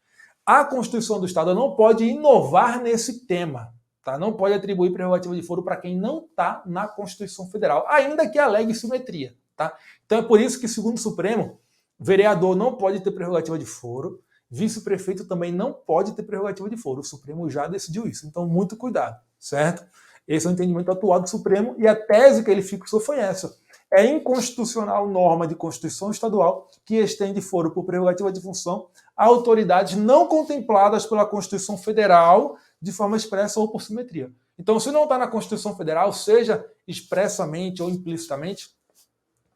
A Constituição do Estado não pode inovar nesse tema, tá? Não pode atribuir prerrogativa de foro para quem não está na Constituição Federal, ainda que alegue simetria. Tá? Então é por isso que, segundo o Supremo, vereador não pode ter prerrogativa de foro, vice-prefeito também não pode ter prerrogativa de foro. O Supremo já decidiu isso, então muito cuidado, certo? Esse é o entendimento atual do Supremo e a tese que ele fixou foi essa. É inconstitucional norma de Constituição Estadual que estende foro por prerrogativa de função a autoridades não contempladas pela Constituição Federal de forma expressa ou por simetria. Então, se não está na Constituição Federal, seja expressamente ou implicitamente,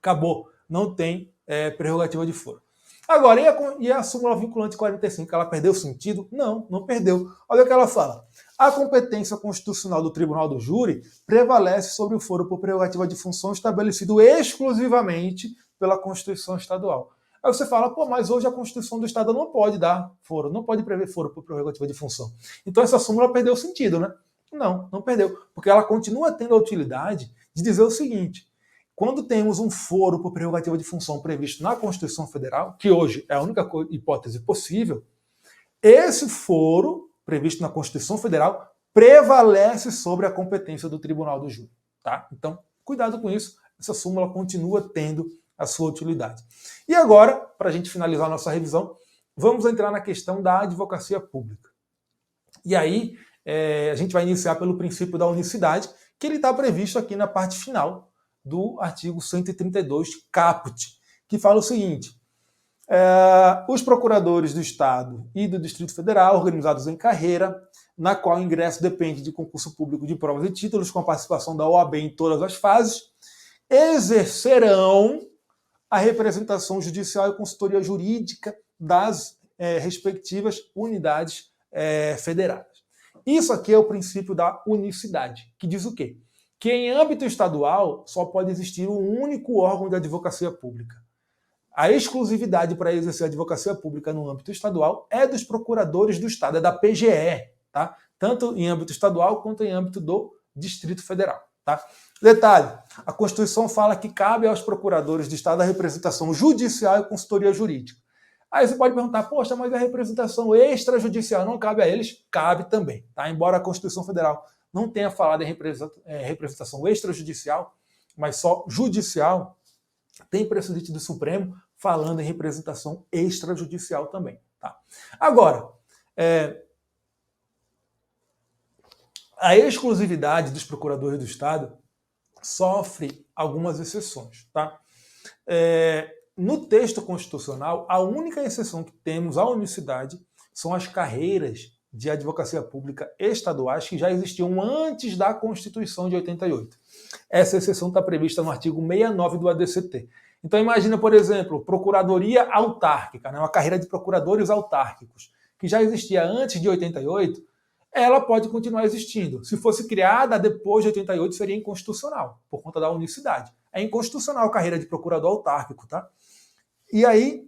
acabou, não tem prerrogativa de foro. Agora, e a súmula vinculante 45, ela perdeu sentido? Não, não perdeu. Olha o que ela fala. A competência constitucional do Tribunal do Júri prevalece sobre o foro por prerrogativa de função estabelecido exclusivamente pela Constituição Estadual. Aí você fala, pô, mas hoje a Constituição do Estado não pode dar foro, não pode prever foro por prerrogativa de função. Então essa súmula perdeu sentido, né? Não, não perdeu, porque ela continua tendo a utilidade de dizer o seguinte: quando temos um foro por prerrogativa de função previsto na Constituição Federal, que hoje é a única hipótese possível, esse foro previsto na Constituição Federal prevalece sobre a competência do Tribunal do Júri. Tá? Então, cuidado com isso, essa súmula continua tendo a sua utilidade. E agora, para a gente finalizar a nossa revisão, vamos entrar na questão da advocacia pública. E aí, a gente vai iniciar pelo princípio da unicidade, que ele está previsto aqui na parte final do artigo 132, caput, que fala o seguinte: os procuradores do Estado e do Distrito Federal, organizados em carreira, na qual o ingresso depende de concurso público de provas e títulos, com a participação da OAB em todas as fases, exercerão a representação judicial e consultoria jurídica das respectivas unidades federadas. Isso aqui é o princípio da unicidade, que diz o quê? Que em âmbito estadual só pode existir um único órgão de advocacia pública. A exclusividade para exercer a advocacia pública no âmbito estadual é dos procuradores do Estado, é da PGE, tá? Tanto em âmbito estadual quanto em âmbito do Distrito Federal. Tá? Detalhe, a Constituição fala que cabe aos procuradores do Estado a representação judicial e consultoria jurídica. Aí você pode perguntar, poxa, mas a representação extrajudicial não cabe a eles? Cabe também. Tá? Embora a Constituição Federal não tenha falado em representação extrajudicial, mas só judicial, tem precedente do Supremo falando em representação extrajudicial também. Tá? Agora, a exclusividade dos procuradores do Estado sofre algumas exceções. Tá? No texto constitucional, a única exceção que temos à unicidade são as carreiras de advocacia pública estaduais que já existiam antes da Constituição de 88. Essa exceção está prevista no artigo 69 do ADCT. Então imagina, por exemplo, procuradoria autárquica, né, uma carreira de procuradores autárquicos, que já existia antes de 88, ela pode continuar existindo. Se fosse criada depois de 88, seria inconstitucional, por conta da unicidade. É inconstitucional a carreira de procurador autárquico, tá? E aí,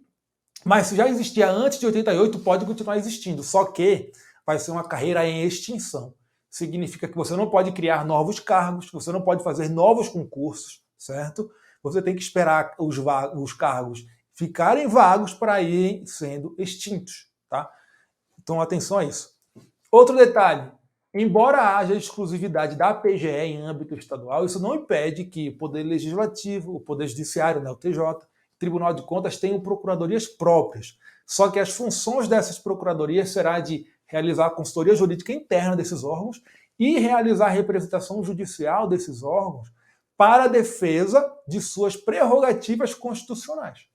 mas se já existia antes de 88, pode continuar existindo, só que vai ser uma carreira em extinção. Significa que você não pode criar novos cargos, você não pode fazer novos concursos, certo? Você tem que esperar os cargos ficarem vagos para irem sendo extintos, tá? Então, atenção a isso. Outro detalhe, embora haja exclusividade da PGE em âmbito estadual, isso não impede que o Poder Legislativo, o Poder Judiciário, né, o TJ, Tribunal de Contas tenham procuradorias próprias. Só que as funções dessas procuradorias será de realizar a consultoria jurídica interna desses órgãos e realizar a representação judicial desses órgãos para a defesa de suas prerrogativas constitucionais.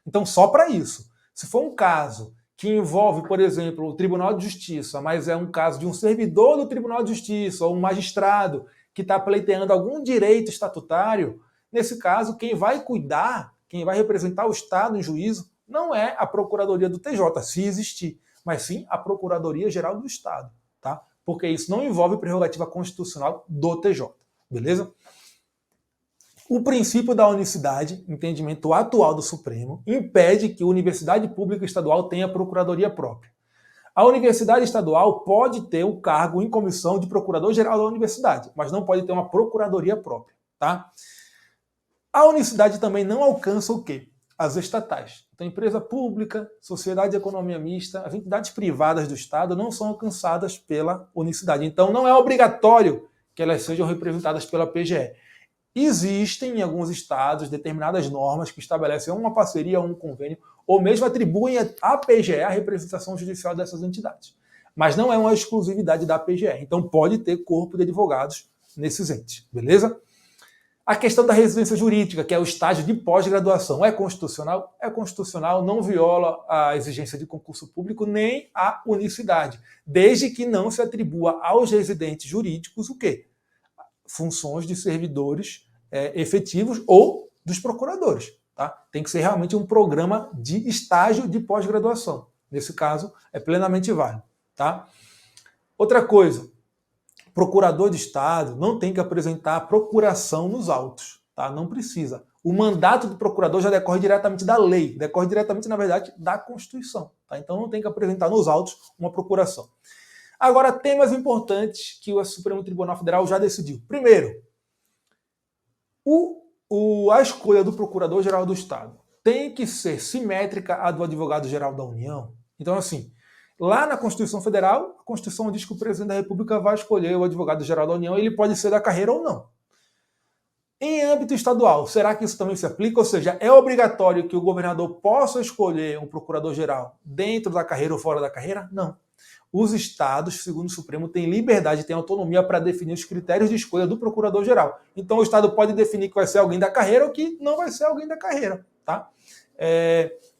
Então, só para isso. Se for um caso que envolve, por exemplo, o Tribunal de Justiça, mas é um caso de um servidor do Tribunal de Justiça ou um magistrado que está pleiteando algum direito estatutário, nesse caso, quem vai cuidar, quem vai representar o Estado em juízo, não é a Procuradoria do TJ, se existir, mas sim a Procuradoria-Geral do Estado, tá? Porque isso não envolve prerrogativa constitucional do TJ, beleza? O princípio da unicidade, entendimento atual do Supremo, impede que a universidade pública estadual tenha procuradoria própria. A universidade estadual pode ter o cargo em comissão de procurador-geral da universidade, mas não pode ter uma procuradoria própria. Tá? A unicidade também não alcança o quê? As estatais. Então, empresa pública, sociedade de economia mista, as entidades privadas do Estado não são alcançadas pela unicidade. Então, não é obrigatório que elas sejam representadas pela PGE. Existem em alguns estados determinadas normas que estabelecem uma parceria ou um convênio, ou mesmo atribuem à PGE a representação judicial dessas entidades. Mas não é uma exclusividade da PGE. Então pode ter corpo de advogados nesses entes, beleza? A questão da residência jurídica, que é o estágio de pós-graduação, é constitucional? É constitucional, não viola a exigência de concurso público nem a unicidade, desde que não se atribua aos residentes jurídicos o quê? Funções de servidores efetivos ou dos procuradores, tá? Tem que ser realmente um programa de estágio de pós-graduação. Nesse caso, é plenamente válido, tá? Outra coisa, procurador de Estado não tem que apresentar procuração nos autos, tá? Não precisa. O mandato do procurador já decorre diretamente da lei, decorre diretamente, na verdade, da Constituição, tá? Então não tem que apresentar nos autos uma procuração. Agora, temas importantes que o Supremo Tribunal Federal já decidiu. Primeiro, a escolha do Procurador-Geral do Estado tem que ser simétrica à do Advogado-Geral da União. Então, assim, lá na Constituição Federal, a Constituição diz que o Presidente da República vai escolher o Advogado-Geral da União e ele pode ser da carreira ou não. Em âmbito estadual, será que isso também se aplica? Ou seja, é obrigatório que o governador possa escolher um Procurador-Geral dentro da carreira ou fora da carreira? Não. Os estados, segundo o Supremo, têm liberdade, têm autonomia para definir os critérios de escolha do Procurador-Geral. Então o estado pode definir que vai ser alguém da carreira ou que não vai ser alguém da carreira, tá?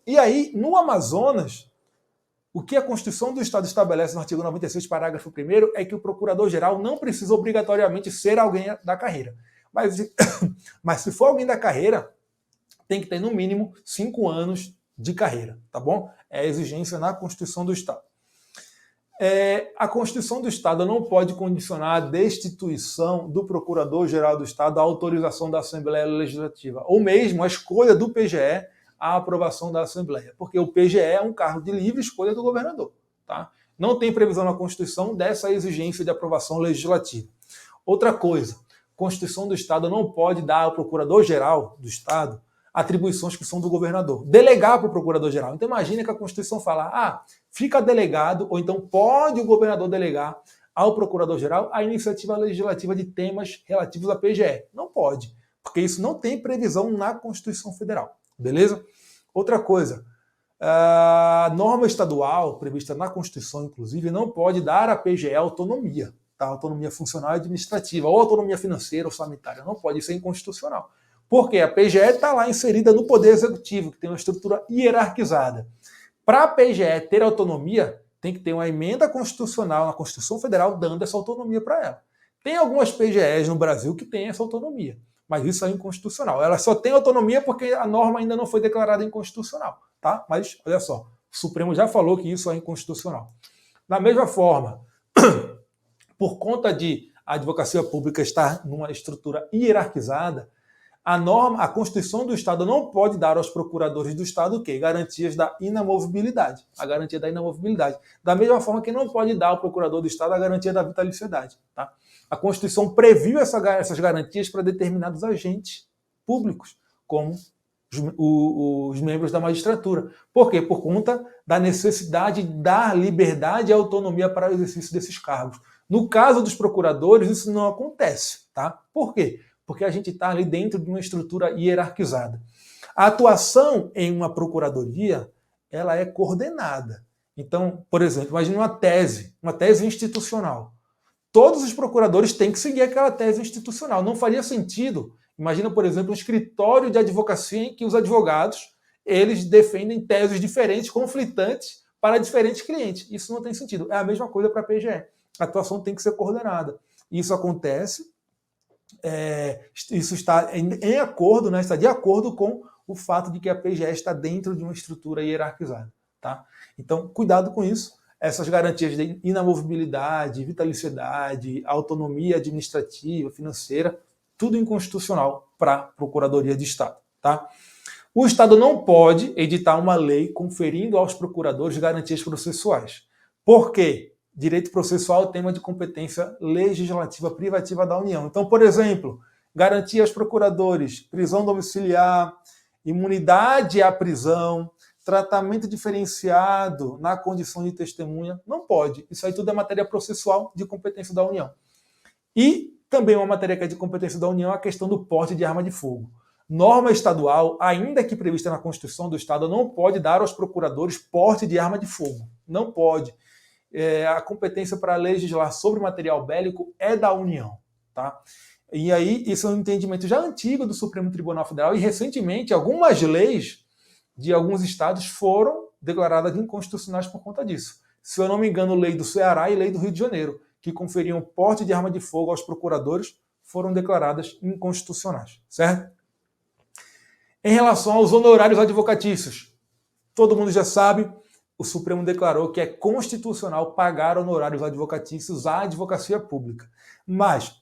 E aí, no Amazonas, o que a Constituição do Estado estabelece no artigo 96, parágrafo 1º, é que o Procurador-Geral não precisa obrigatoriamente ser alguém da carreira. Mas se for alguém da carreira, tem que ter no mínimo 5 anos de carreira, tá bom? É a exigência na Constituição do Estado. A Constituição do Estado não pode condicionar a destituição do Procurador-Geral do Estado à autorização da Assembleia Legislativa, ou mesmo a escolha do PGE à aprovação da Assembleia, porque o PGE é um cargo de livre escolha do governador, tá? Não tem previsão na Constituição dessa exigência de aprovação legislativa. Outra coisa, a Constituição do Estado não pode dar ao Procurador-Geral do Estado atribuições que são do governador. Delegar para o Procurador-Geral. Então imagina que a Constituição fala, fica delegado, ou então pode o governador delegar ao Procurador-Geral a iniciativa legislativa de temas relativos à PGE. Não pode, porque isso não tem previsão na Constituição Federal. Beleza? Outra coisa, a norma estadual, prevista na Constituição, inclusive, não pode dar à PGE autonomia, tá? Autonomia funcional e administrativa, ou autonomia financeira ou sanitária. Não pode, isso é inconstitucional. Porque a PGE está lá inserida no Poder Executivo, que tem uma estrutura hierarquizada. Para a PGE ter autonomia, tem que ter uma emenda constitucional na Constituição Federal dando essa autonomia para ela. Tem algumas PGEs no Brasil que têm essa autonomia, mas isso é inconstitucional. Ela só tem autonomia porque a norma ainda não foi declarada inconstitucional, tá? Mas, olha só, o Supremo já falou que isso é inconstitucional. Da mesma forma, por conta de a advocacia pública estar numa estrutura hierarquizada, a Constituição do Estado não pode dar aos procuradores do Estado o quê? Garantias da inamovibilidade. A garantia da inamovibilidade. Da mesma forma que não pode dar ao procurador do Estado a garantia da vitaliciedade. Tá? A Constituição previu essas garantias para determinados agentes públicos, como os membros da magistratura. Por quê? Por conta da necessidade de dar liberdade e autonomia para o exercício desses cargos. No caso dos procuradores, isso não acontece. Tá? Por quê? Porque a gente está ali dentro de uma estrutura hierarquizada. A atuação em uma procuradoria, ela é coordenada. Então, por exemplo, imagine uma tese institucional. Todos os procuradores têm que seguir aquela tese institucional. Não faria sentido, imagina, por exemplo, um escritório de advocacia em que os advogados eles defendem teses diferentes, conflitantes, para diferentes clientes. Isso não tem sentido. É a mesma coisa para a PGE. A atuação tem que ser coordenada. Isso acontece. Isso está em acordo, né, está de acordo com o fato de que a PGE está dentro de uma estrutura hierarquizada. Tá? Então, cuidado com isso. Essas garantias de inamovibilidade, vitaliciedade, autonomia administrativa, financeira, tudo inconstitucional para a Procuradoria de Estado. Tá? O Estado não pode editar uma lei conferindo aos procuradores garantias processuais. Por quê? Direito processual é tema de competência legislativa privativa da União. Então, por exemplo, garantir aos procuradores prisão domiciliar, imunidade à prisão, tratamento diferenciado na condição de testemunha, não pode. Isso aí tudo é matéria processual de competência da União. E também uma matéria que é de competência da União é a questão do porte de arma de fogo. Norma estadual, ainda que prevista na Constituição do Estado, não pode dar aos procuradores porte de arma de fogo. Não pode. A competência para legislar sobre material bélico é da União. Tá? E aí, isso é um entendimento já antigo do Supremo Tribunal Federal e, recentemente, algumas leis de alguns estados foram declaradas inconstitucionais por conta disso. Se eu não me engano, lei do Ceará e lei do Rio de Janeiro, que conferiam porte de arma de fogo aos procuradores, foram declaradas inconstitucionais. Certo? Em relação aos honorários advocatícios, todo mundo já sabe, o Supremo declarou que é constitucional pagar honorários advocatícios à advocacia pública. Mas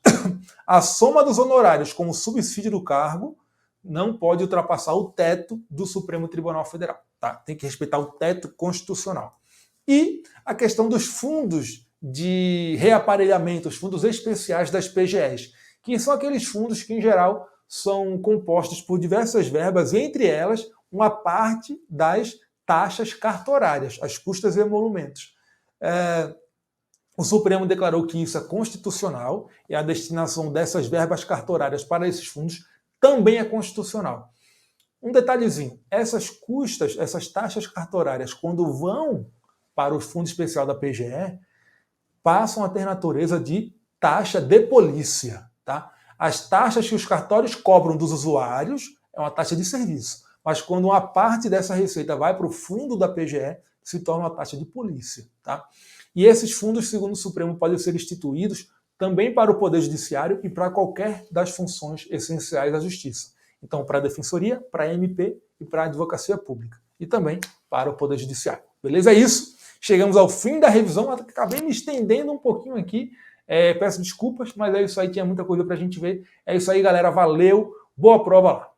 a soma dos honorários com o subsídio do cargo não pode ultrapassar o teto do Supremo Tribunal Federal. Tá? Tem que respeitar o teto constitucional. E a questão dos fundos de reaparelhamento, os fundos especiais das PGEs, que são aqueles fundos que, em geral, são compostos por diversas verbas, entre elas, uma parte das taxas cartorárias, as custas e emolumentos. O Supremo declarou que isso é constitucional e a destinação dessas verbas cartorárias para esses fundos também é constitucional. Um detalhezinho, essas custas, essas taxas cartorárias, quando vão para o Fundo Especial da PGE, passam a ter natureza de taxa de polícia. Tá? As taxas que os cartórios cobram dos usuários é uma taxa de serviço, mas quando uma parte dessa receita vai para o fundo da PGE, se torna uma taxa de polícia. Tá? E esses fundos, segundo o Supremo, podem ser instituídos também para o Poder Judiciário e para qualquer das funções essenciais da Justiça. Então, para a Defensoria, para a MP e para a Advocacia Pública. E também para o Poder Judiciário. Beleza? É isso. Chegamos ao fim da revisão. Acabei me estendendo um pouquinho aqui. Peço desculpas, mas é isso aí. Tinha muita coisa para a gente ver. É isso aí, galera. Valeu. Boa prova lá.